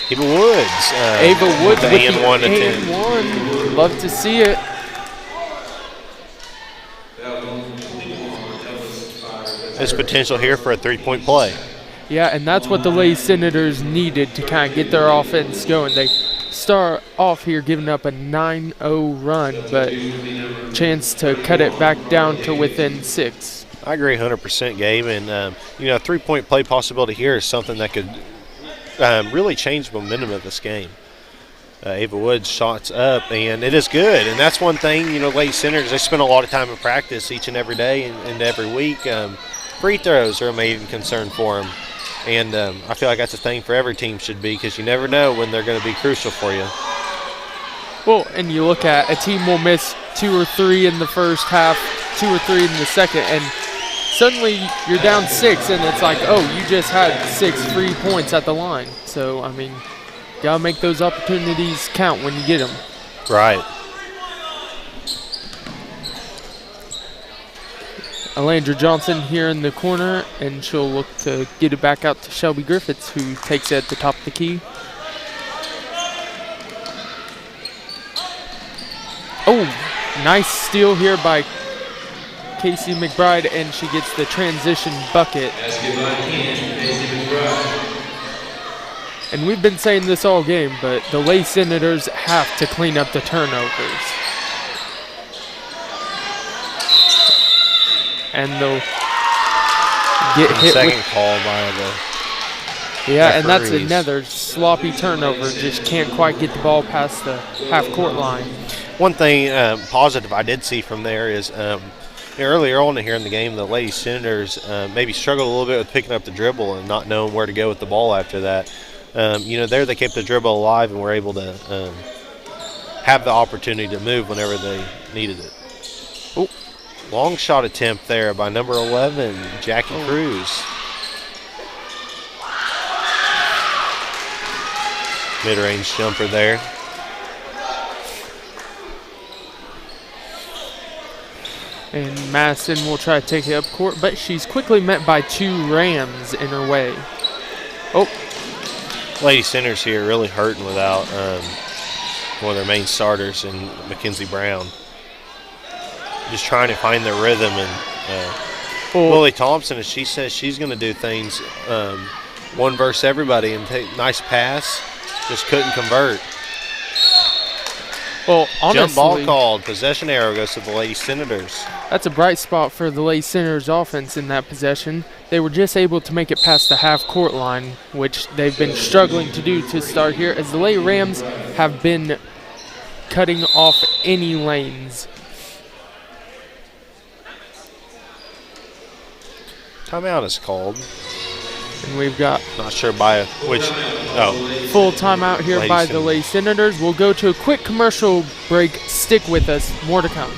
Ava Woods. Ava Woods with the and-one attempt. and-one. Love to see it. There's potential here for a three-point play. Yeah, and that's what the Lady Senators needed to kind of get their offense going. They start off here giving up a 9-0 run, but chance to cut it back down to within 6. I agree 100%, Gabe. And, a three-point play possibility here is something that could really change the momentum of this game. Ava Woods shots up, and it is good. And that's one thing, Lady Senators, they spend a lot of time in practice each and every day and every week. Free throws are a main concern for them. And I feel like that's a thing for every team should be, because you never know when they're going to be crucial for you. Well, and you look at a team will miss 2 or 3 in the first half, 2 or 3 in the second, and suddenly you're down 6, and it's like, oh, you just had 6 free points at the line. So, I mean, got to make those opportunities count when you get them. Right. Alandra Johnson here in the corner, and she'll look to get it back out to Shelby Griffiths, who takes it at the top of the key. Oh, nice steal here by Casey McBride, and she gets the transition bucket. And we've been saying this all game, but the Lady Senators have to clean up the turnovers. And they'll get hit second with call by the and that's referees. Another sloppy turnover. Just can't quite get the ball past the half-court line. One thing positive I did see from there is earlier on here in the game, the Lady Senators maybe struggled a little bit with picking up the dribble and not knowing where to go with the ball after that. There they kept the dribble alive and were able to have the opportunity to move whenever they needed it. Oh. Long shot attempt there by number 11, Jackie Cruz. Mid-range jumper there. And Madison will try to take it up court, but she's quickly met by 2 Rams in her way. Oh. Lady Senators here really hurting without one of their main starters in Mackenzie Brown. Just trying to find their rhythm, and Lily Thompson, as she says, she's going to do things one versus everybody and take nice pass, just couldn't convert. Well, honestly, jump ball called, possession arrow goes to the Lady Senators. That's a bright spot for the Lady Senators offense in that possession. They were just able to make it past the half-court line, which they've been struggling to do to start here, as the Lady Rams have been cutting off any lanes. Timeout is called. And we've got not sure by which. Full timeout here by the Lady Senators. We'll go to a quick commercial break. Stick with us. More to come.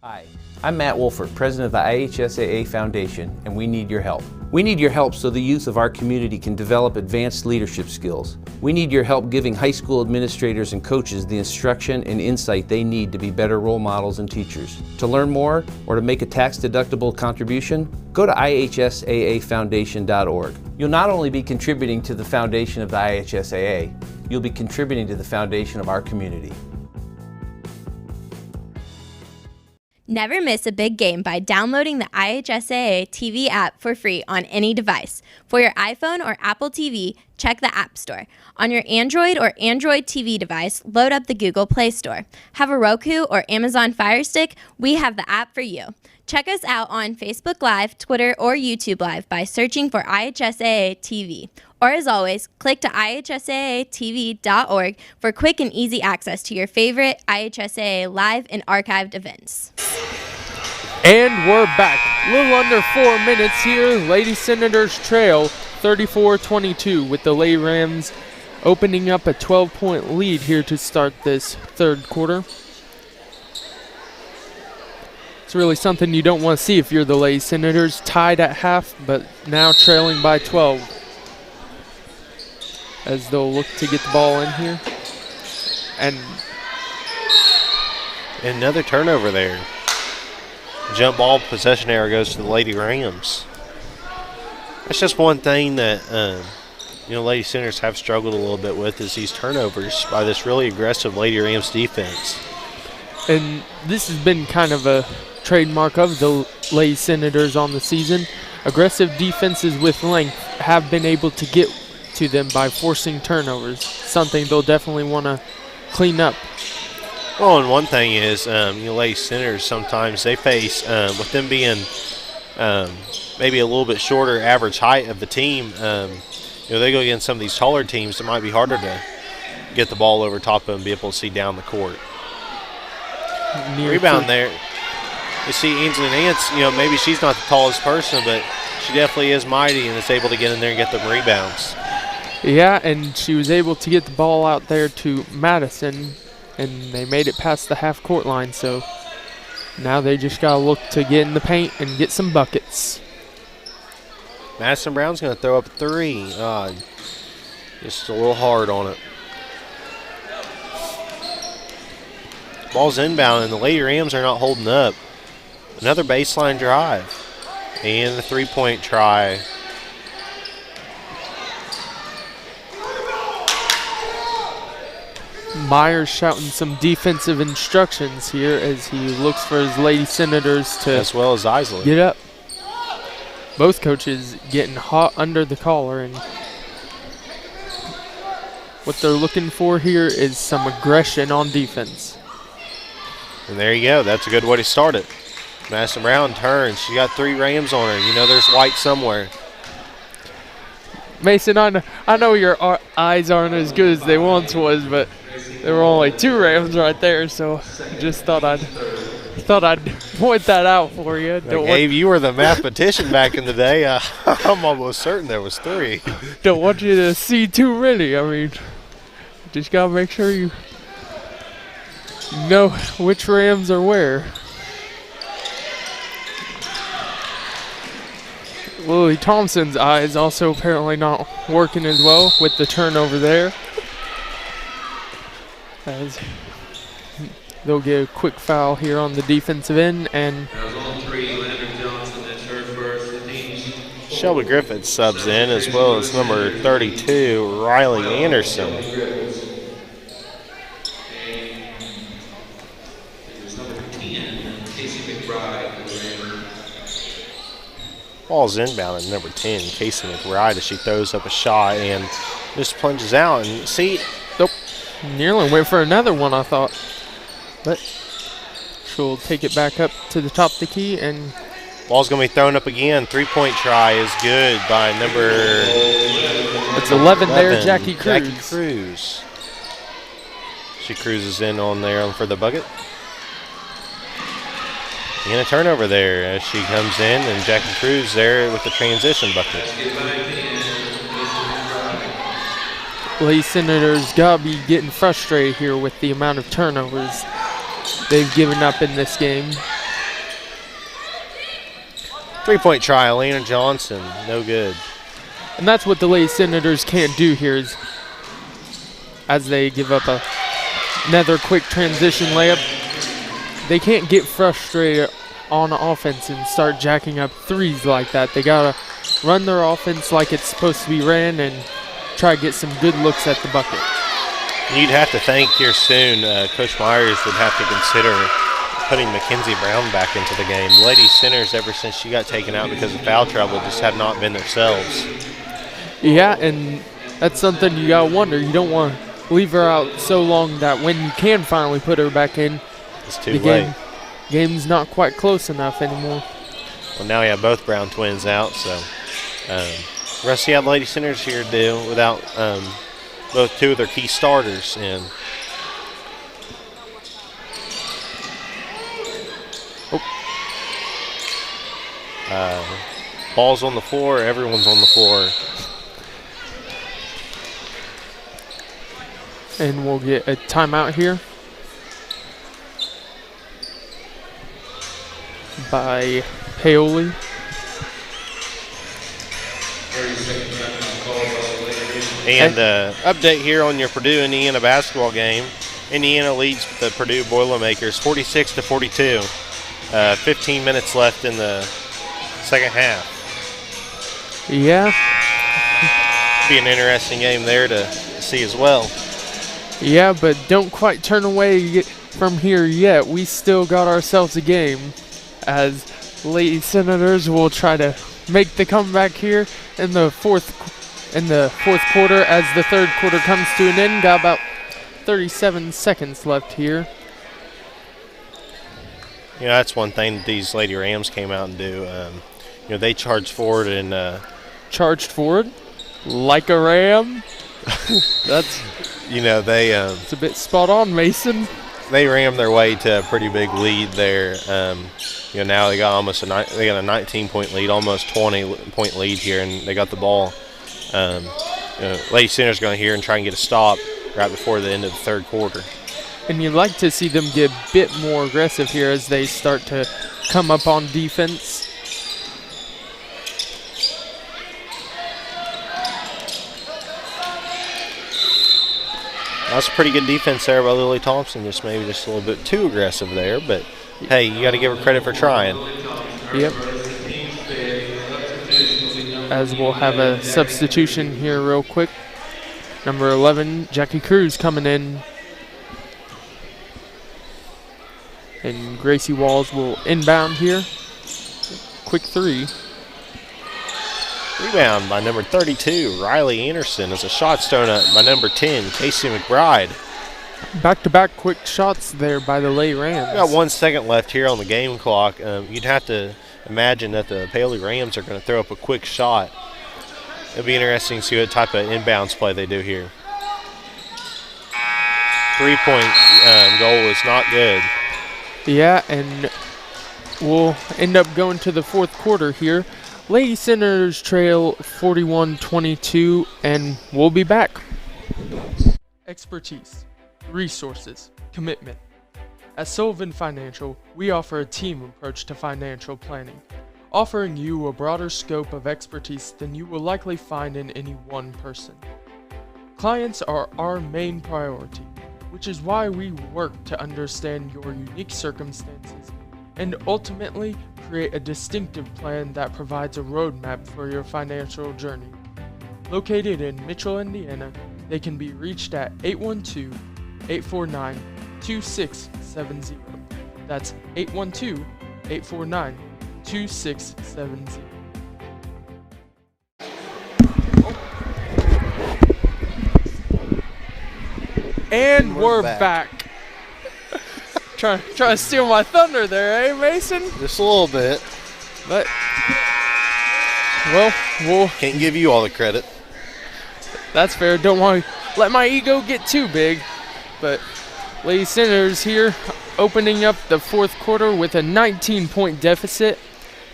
Hi, I'm Matt Wolford, president of the IHSAA Foundation, and we need your help. We need your help so the youth of our community can develop advanced leadership skills. We need your help giving high school administrators and coaches the instruction and insight they need to be better role models and teachers. To learn more or to make a tax-deductible contribution, go to ihsaafoundation.org. You'll not only be contributing to the foundation of the IHSAA, you'll be contributing to the foundation of our community. Never miss a big game by downloading the IHSAA TV app for free on any device. For your iPhone or Apple TV, check the App Store. On your Android or Android TV device, load up the Google Play Store. Have a Roku or Amazon Fire Stick? We have the app for you. Check us out on Facebook Live, Twitter, or YouTube Live by searching for IHSAA TV. Or as always, click to ihsaatv.org for quick and easy access to your favorite IHSAA live and archived events. And we're back. A little under 4 minutes here. Lady Senators trail 34-22 with the Lady Rams opening up a 12-point lead here to start this third quarter. It's really something you don't want to see if you're the Lady Senators, tied at half, but now trailing by 12. As they'll look to get the ball in here. And another turnover there. Jump ball possession error goes to the Lady Rams. That's just one thing that Lady Senators have struggled a little bit with is these turnovers by this really aggressive Lady Rams defense. And this has been kind of a trademark of the Lady Senators on the season. Aggressive defenses with length have been able to get to them by forcing turnovers, something they'll definitely want to clean up. Well, and one thing is, Lady Senators sometimes they face, with them being maybe a little bit shorter average height of the team, they go against some of these taller teams. It might be harder to get the ball over top of them and be able to see down the court. Rebound there. You see Ainsley Nance, maybe she's not the tallest person, but she definitely is mighty and is able to get in there and get the rebounds. Yeah, and she was able to get the ball out there to Madison, and they made it past the half-court line, so now they just got to look to get in the paint and get some buckets. Madison Brown's going to throw up a three. Just a little hard on it. Ball's inbound, and the Lady Rams are not holding up. Another baseline drive. And the three-point try. Myers shouting some defensive instructions here as he looks for his Lady Senators to, as well as Isley, get up. Both coaches getting hot under the collar, and what they're looking for here is some aggression on defense. And there you go. That's a good way to start it. Madison Brown turns. She got 3 Rams on her. There's white somewhere. Mason, I know your eyes aren't as good as they once was, but there were only 2 Rams right there, so just thought I'd point that out for you. Gabe, you were the mathematician back in the day. I'm almost certain there was 3. Don't want you to see too many. I mean, just gotta make sure you know which Rams are where. Lily Thompson's eyes also apparently not working as well with the turnover there. As they'll get a quick foul here on the defensive end, and Shelby Griffith subs in, as well as number 32, Riley Anderson. Ball's inbound at number 10, Casey McBride, as she throws up a shot and just plunges out. And see, nope, nearly went for another one, I thought. But she'll take it back up to the top of the key, and ball's going to be thrown up again. 3-point try is good by number... It's 11 there, Jackie Cruz. Jackie Cruz. She cruises in on there for the bucket. And a turnover there as she comes in, and Jackie Cruz there with the transition bucket. Lady Senators gotta be getting frustrated here with the amount of turnovers they've given up in this game. 3-point try, Elena Johnson, no good. And that's what the Lady Senators can't do here, is as they give up another quick transition layup, they can't get frustrated on offense and start jacking up threes like that. They gotta run their offense like it's supposed to be ran and try to get some good looks at the bucket. You'd have to think here soon, Coach Myers would have to consider putting Mackenzie Brown back into the game. Lady Centers, ever since she got taken out because of foul trouble, just have not been themselves. Yeah, and that's something you got to wonder. You don't want to leave her out so long that when you can finally put her back in, it's too late. Game's not quite close enough anymore. Well, now we have both Brown twins out, so we're going to see how Lady Centers here do without both two of their key starters in. Ball's on the floor, everyone's on the floor. And we'll get a timeout here by Paoli. And update here on your Purdue Indiana basketball game. Indiana leads the Purdue Boilermakers 46-42. 15 minutes left in the second half. Yeah. Be an interesting game there to see as well. Yeah, but don't quite turn away from here yet. We still got ourselves a game, as Lady Senators will try to make the comeback here in the fourth quarter as the third quarter comes to an end. Got about 37 seconds left here. You know, that's one thing that these Lady Rams came out and do. You know, they charged forward and charged forward like a ram. That's, you know, they it's a bit spot on, Mason. They rammed their way to a pretty big lead there. You know, now they got a 19-point lead, almost 20-point lead here, and they got the ball. You know, Lady Center's going to here and try and get a stop right before the end of the third quarter. And you'd like to see them get a bit more aggressive here as they start to come up on defense. That's a pretty good defense there by Lily Thompson. Maybe just a little bit too aggressive there, but hey, you got to give her credit for trying. Yep. As we'll have a substitution here real quick. Number 11, Jackie Cruz coming in. And Gracie Walls will inbound here. Quick three. Rebound by number 32, Riley Anderson, as a shot thrown up by number 10, Casey McBride. Back-to-back quick shots there by the Lady Rams. We got 1 second left here on the game clock. You'd have to imagine that the Paoli Rams are going to throw up a quick shot. It'll be interesting to see what type of inbounds play they do here. Three-point goal is not good. Yeah, and we'll end up going to the fourth quarter here. Lady Senators trail 41-22, and we'll be back. Expertise, resources, commitment. At Sullivan Financial, we offer a team approach to financial planning, offering you a broader scope of expertise than you will likely find in any one person. Clients are our main priority, which is why we work to understand your unique circumstances and ultimately create a distinctive plan that provides a roadmap for your financial journey. Located in Mitchell, Indiana, they can be reached at 812-849-2670. That's 812-849-2670. And we're back. Trying to steal my thunder there, eh, Mason? Just a little bit. But, well, we'll... Can't give you all the credit. That's fair. Don't want to let my ego get too big. But Lady Senators here opening up the fourth quarter with a 19-point deficit,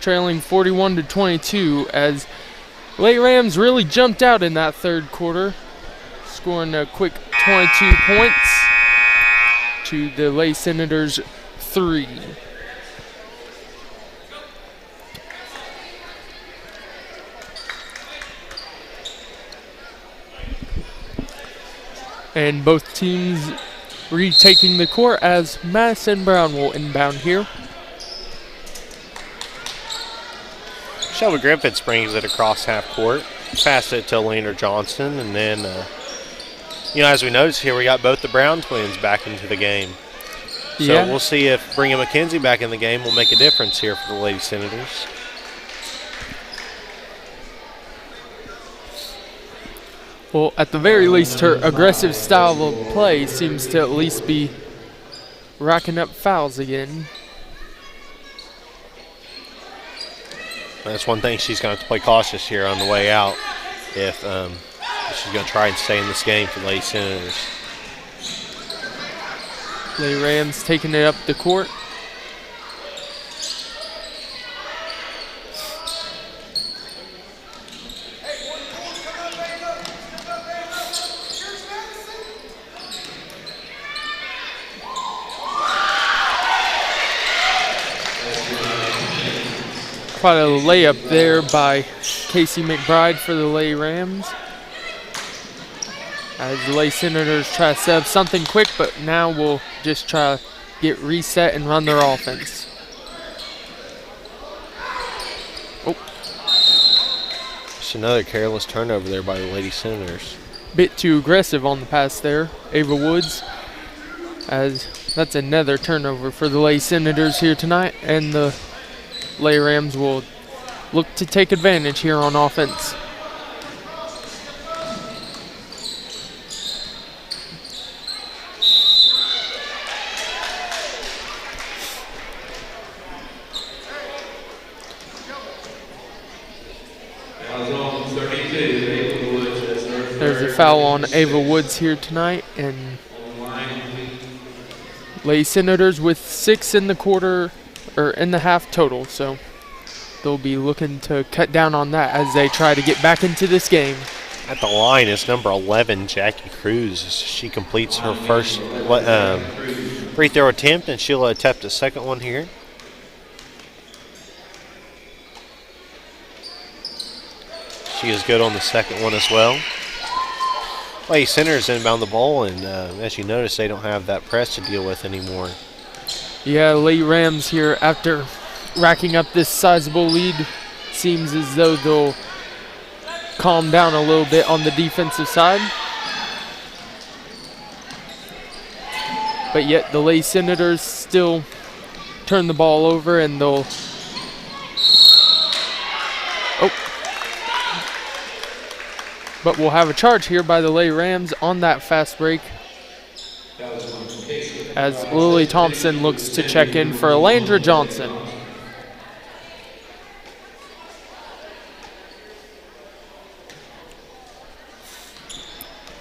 trailing 41-22 as Lady Rams really jumped out in that third quarter, scoring a quick 22 points to the Lady Senators 3. And both teams retaking the court as Madison Brown will inbound here. Shelby Griffiths brings it across half court, pass it to Leander Johnson, and then, you know, as we notice here, we got both the Brown twins back into the game. So Yeah. we'll see if bringing McKenzie back in the game will make a difference here for the Lady Senators. Well, at the very least, her aggressive style of play seems to at least be racking up fouls again. That's one thing she's going to have to play cautious here on the way out if she's going to try and stay in this game for the Lady Senators. Lady Rams taking it up the court. Quite a layup there by Casey McBride for the Lady Rams. As the Lady Senators try to set up something quick, but now we'll just try to get reset and run their offense. Oh. Just another careless turnover there by the Lady Senators. Bit too aggressive on the pass there, Ava Woods. As that's another turnover for the Lady Senators here tonight, and the Lady Rams will look to take advantage here on offense. There's a foul on Ava Woods here tonight, and Lady Senators with 6 in the quarter, or in the half total, so they'll be looking to cut down on that as they try to get back into this game. At the line is number 11, Jackie Cruz. She completes her first free throw attempt, and she'll attempt a second one here. She is good on the second one as well. Lady Senators inbound the ball, and as you notice, they don't have that press to deal with anymore. Yeah, Lady Rams here, after racking up this sizable lead, seems as though they'll calm down a little bit on the defensive side. But yet the Lady Senators still turn the ball over, and they'll... Oh. But we'll have a charge here by the Lady Rams on that fast break, as Lily Thompson looks to check in for Alandra Johnson.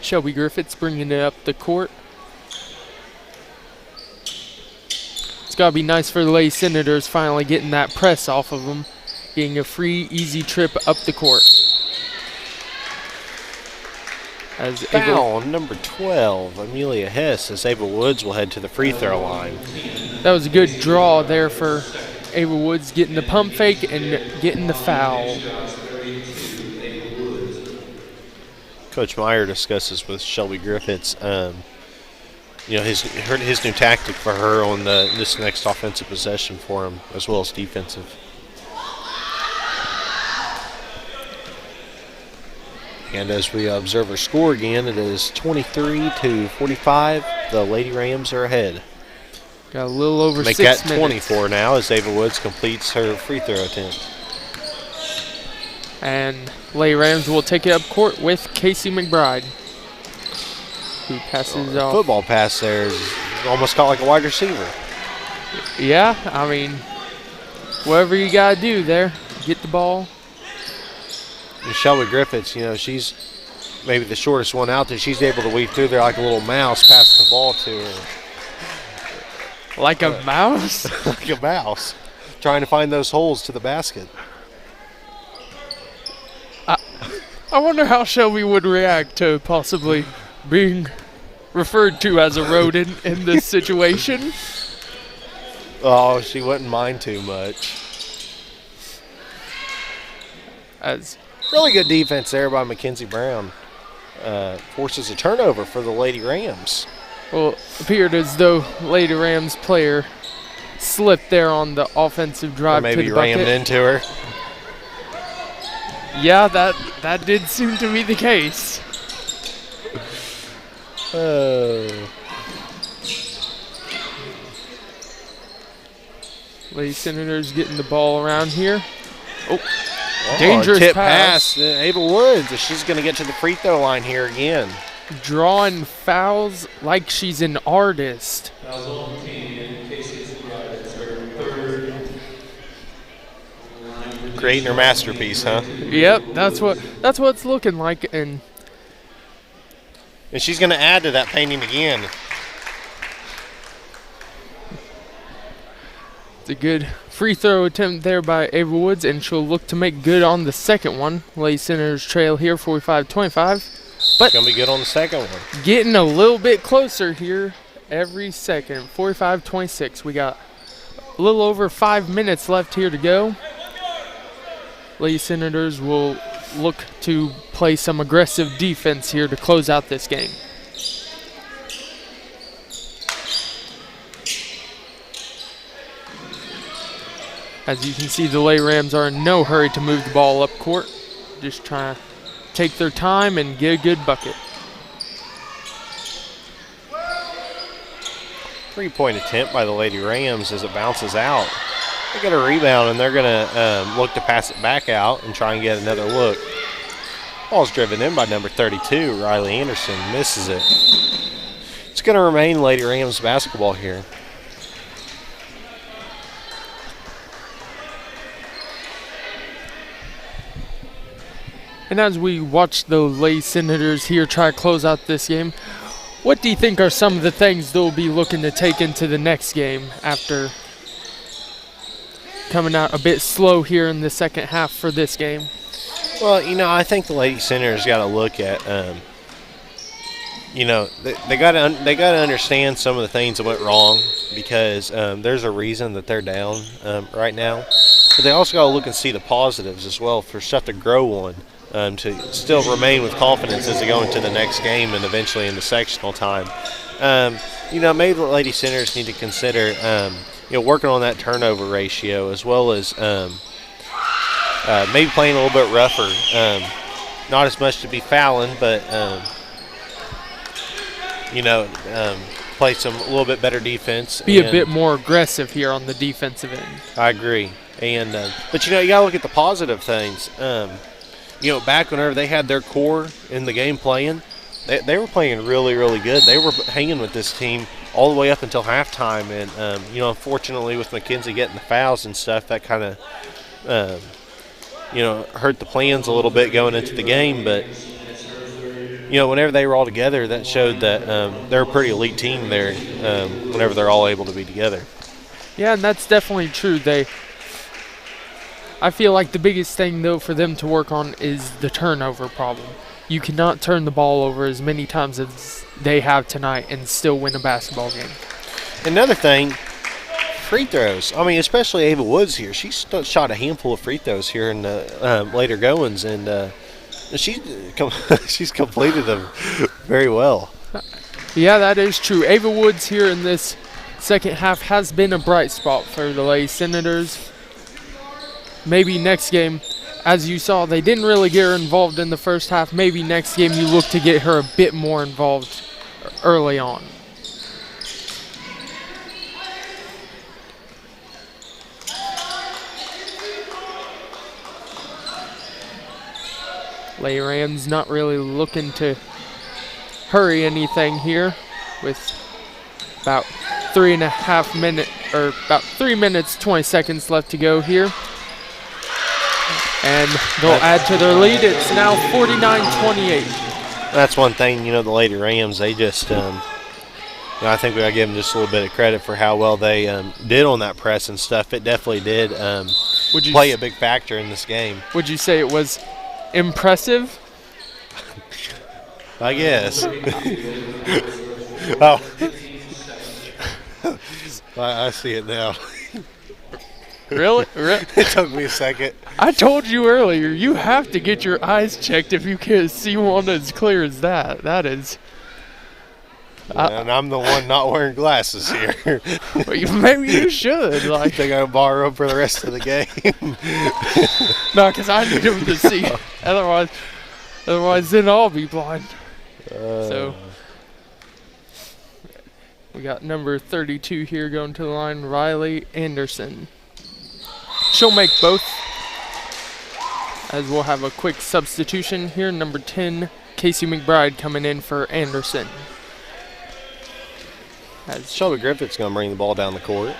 Shelby Griffiths bringing it up the court. It's got to be nice for the Lady Senators finally getting that press off of them, getting a free, easy trip up the court. As Foul number 12, Amelia Hess, as Ava Woods will head to the free throw line. That was a good draw there for Ava Woods, getting the pump fake and getting the foul. Coach Meyer discusses with Shelby Griffiths, you know, his new tactic for her on this next offensive possession for him, as well as defensive. And as we observe her score again, it is 23-45. The Lady Rams are ahead. Got a little over 6 minutes. Make that 24 24 now as Ava Woods completes her free throw attempt. And Lady Rams will take it up court with Casey McBride, who passes off. Football pass there is almost caught like a wide receiver. Yeah, I mean, whatever you got to do there, get the ball. And Shelby Griffiths, you know, she's maybe the shortest one out there. She's able to weave through there like a little mouse, pass the ball to her. Like a mouse? Like a mouse. Trying to find those holes to the basket. I wonder how Shelby would react to possibly being referred to as a rodent in this situation. Oh, she wouldn't mind too much. As really good defense there by Mackenzie Brown. Forces a turnover for the Lady Rams. Well, it appeared as though Lady Rams player slipped there on the offensive drive or maybe to the bucket. rammed into her. Yeah, that did seem to be the case. Oh. Lady Senators getting the ball around here. Oh, dangerous tip pass. pass. Ava Woods, if she's going to get to the free throw line here again. Drawing fouls like she's an artist. Creating her masterpiece, huh? Yep, that's what it's looking like, and she's going to add to that painting again. It's a good free throw attempt there by Ava Woods, and she'll look to make good on the second one. Lady Senators trail here 45-25, but going to be good on the second one. Getting a little bit closer here every second. 45-26. We got a little over 5 minutes left here to go. Lady Senators will look to play some aggressive defense here to close out this game. As you can see, the Lady Rams are in no hurry to move the ball up court. Just trying to take their time and get a good bucket. 3-point attempt by the Lady Rams as it bounces out. They get a rebound, and they're going to look to pass it back out and try and get another look. Ball's driven in by number 32, Riley Anderson. Misses it. It's going to remain Lady Rams basketball here. And as we watch the Lady Senators here try to close out this game, what do you think are some of the things they'll be looking to take into the next game after coming out a bit slow here in the second half for this game? Well, I think the Lady Senators got to look at, they got to understand some of the things that went wrong, because there's a reason that they're down right now. But they also got to look and see the positives as well for stuff to grow on. To still remain with confidence as they go into the next game and eventually into sectional time. Maybe the Lady Senators need to consider, working on that turnover ratio, as well as maybe playing a little bit rougher. Not as much to be fouling, but, play a little bit better defense. Be a bit more aggressive here on the defensive end. I agree. And but, you got to look at the positive things. Back whenever they had their core in the game playing, they were playing really, really good. They were hanging with this team all the way up until halftime. And, unfortunately with Mackenzie getting the fouls and stuff, that kind of, hurt the plans a little bit going into the game. But, whenever they were all together, that showed that they're a pretty elite team there whenever they're all able to be together. Yeah, and that's definitely true. I feel like the biggest thing, though, for them to work on is the turnover problem. You cannot turn the ball over as many times as they have tonight and still win a basketball game. Another thing, free throws. I mean, especially Ava Woods here. She shot a handful of free throws here in the later goings, and she's completed them very well. Yeah, that is true. Ava Woods here in this second half has been a bright spot for the Lady Senators. Maybe next game, as you saw, they didn't really get her involved in the first half. Maybe next game you look to get her a bit more involved early on. Lady Rams not really looking to hurry anything here with about 3.5 minutes, or about 3 minutes, 20 seconds left to go here. And they'll add to their lead. It's now 49-28. That's one thing, the Lady Rams, they just, I think we got to give them just a little bit of credit for how well they did on that press and stuff. It definitely did play a big factor in this game. Would you say it was impressive? I guess. Oh. I see it now. Really? It took me a second. I told you earlier, you have to get your eyes checked if you can see one as clear as that. That is. And I'm the one not wearing glasses here. Maybe you should. I think I'll borrow them for the rest of the game. No, because I need them to see. Otherwise, then I'll be blind. So we got number 32 here going to the line, Riley Anderson. she'll make both, as we'll have a quick substitution here. Number 10, Casey McBride coming in for Anderson. As Shelby Griffith's going to bring the ball down the court.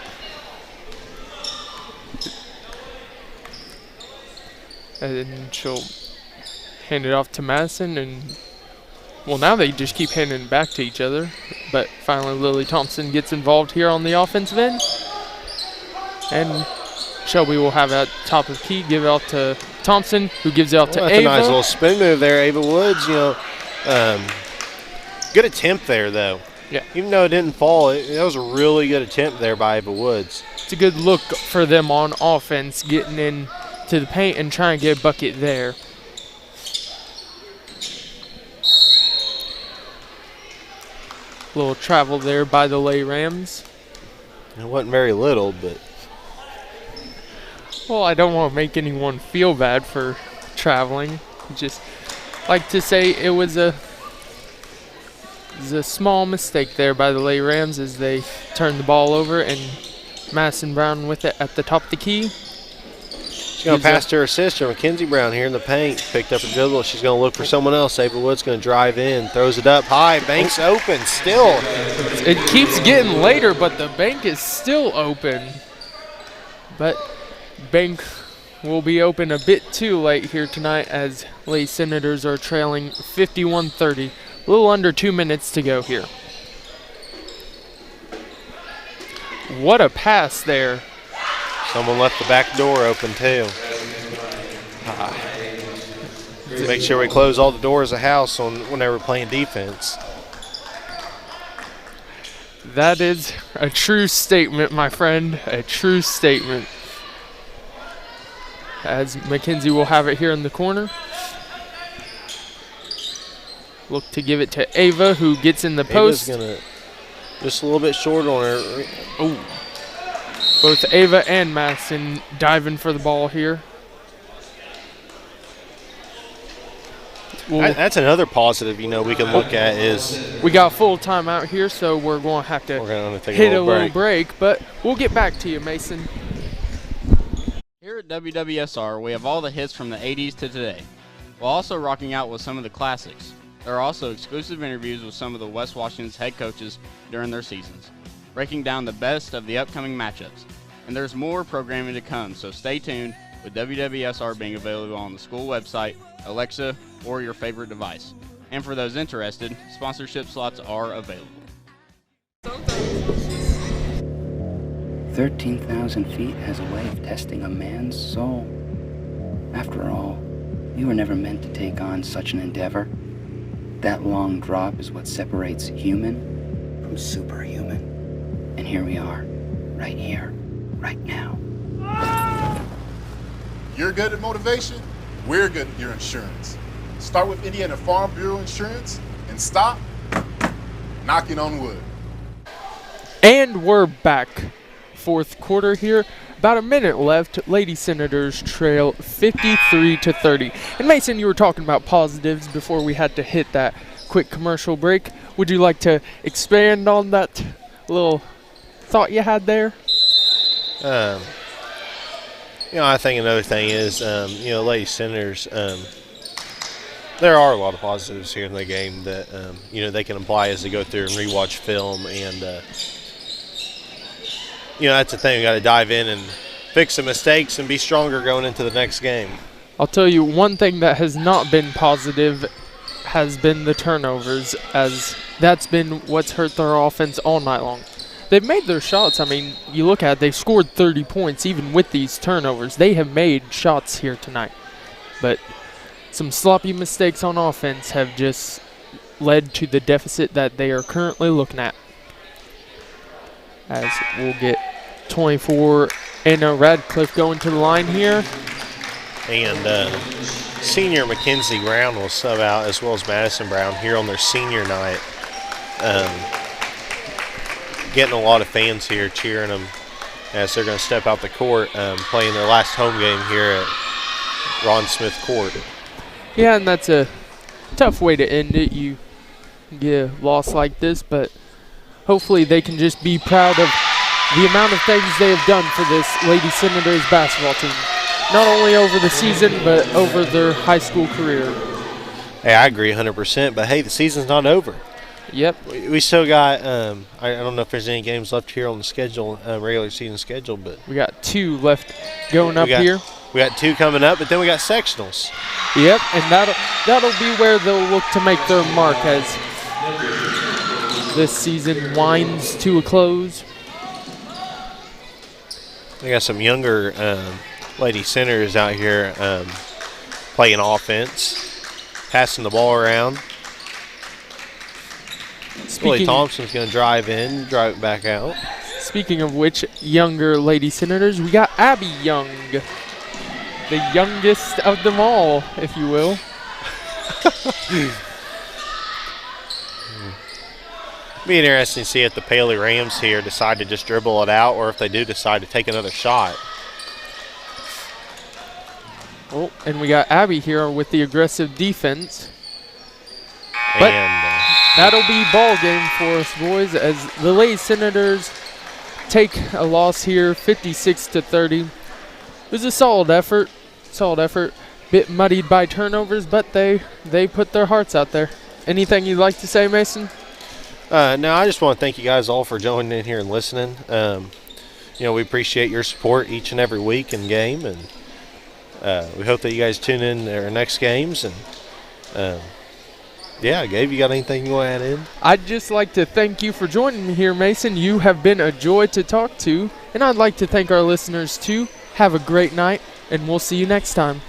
And she'll hand it off to Madison, and well, now they just keep handing it back to each other. But finally Lily Thompson gets involved here on the offensive end. And Shelby will have it at the top of the key, give it out to Thompson, who gives it out to Ava. That's a nice little spin move there, Ava Woods. Good attempt there, though. Yeah. Even though it didn't fall, that was a really good attempt there by Ava Woods. It's a good look for them on offense, getting in to the paint and trying to get a bucket there. Little travel there by the Lay Rams. It wasn't very little, but... Well, I don't want to make anyone feel bad for traveling. Just like to say it was a small mistake there by the Lay Rams as they turned the ball over, and Madison Brown with it at the top of the key. She's going to pass to her sister, Mackenzie Brown, here in the paint. Picked up a dribble. She's going to look for someone else. Ava Wood's going to drive in, throws it up high. Bank's open still. It keeps getting later, but the bank is still open. But bank will be open a bit too late here tonight as Lay Senators are trailing 51-30. A little under 2 minutes to go here. What a pass there. Someone left the back door open too. Make sure we close all the doors of the house whenever we're playing defense. That is a true statement, my friend. A true statement. As Mackenzie will have it here in the corner. Look to give it to Ava, who gets in the post. Ava's just a little bit short on her. Oh. Both Ava and Madison diving for the ball here. That's another positive, we can look at is... We got full time out here, so we're going to have to hit a little break, but we'll get back to you, Mason. Here at WWSR, we have all the hits from the 80s to today, while also rocking out with some of the classics. There are also exclusive interviews with some of the West Washington's head coaches during their seasons, breaking down the best of the upcoming matchups. And there's more programming to come, so stay tuned with WWSR being available on the school website, Alexa, or your favorite device. And for those interested, sponsorship slots are available. 13,000 feet has a way of testing a man's soul. After all, we were never meant to take on such an endeavor. That long drop is what separates human from superhuman. And here we are, right here, right now. You're good at motivation, we're good at your insurance. Start with Indiana Farm Bureau Insurance and stop knocking on wood. And we're back. Fourth quarter here. About a minute left. Lady Senators trail 53-30. And Mason, you were talking about positives before we had to hit that quick commercial break. Would you like to expand on that little thought you had there? I think another thing is, Lady Senators, there are a lot of positives here in the game that, they can apply as they go through and rewatch film. And, that's the thing. We got to dive in and fix the mistakes and be stronger going into the next game. I'll tell you one thing that has not been positive has been the turnovers, as that's been what's hurt their offense all night long. They've made their shots. I mean, you look at it, they've scored 30 points even with these turnovers. They have made shots here tonight. But some sloppy mistakes on offense have just led to the deficit that they are currently looking at. As we'll get 24 Anna Radcliffe going to the line here. And senior Mackenzie Brown will sub out, as well as Madison Brown, here on their senior night. Getting a lot of fans here cheering them as they're going to step out the court, playing their last home game here at Ron Smith Court. Yeah, and that's a tough way to end it. You get a loss like this, but hopefully they can just be proud of the amount of things they have done for this Lady Senators basketball team. Not only over the season, but over their high school career. Hey, I agree 100%, but hey, the season's not over. Yep. We still got, I don't know if there's any games left here on the schedule, regular season schedule, but. We got 2 left going up here. We got 2 coming up, but then we got sectionals. Yep, and that'll be where they'll look to make their mark as this season winds to a close. We got some younger lady centers out here playing offense, passing the ball around. Willie Thompson's going to drive in, drive it back out. Speaking of which, younger lady senators, we got Abby Young, the youngest of them all, if you will. Be interesting to see if the Paoli Rams here decide to just dribble it out, or if they do decide to take another shot. Oh, and we got Abby here with the aggressive defense. But that'll be ball game for us, boys, as the Lady Senators take a loss here, 56-30. It was a solid effort. Bit muddied by turnovers, but they put their hearts out there. Anything you'd like to say, Mason? No, I just want to thank you guys all for joining in here and listening. We appreciate your support each and every week and game, and we hope that you guys tune in to our next games. And Gabe, you got anything you want to add in? I'd just like to thank you for joining me here, Mason. You have been a joy to talk to, and I'd like to thank our listeners too. Have a great night, and we'll see you next time.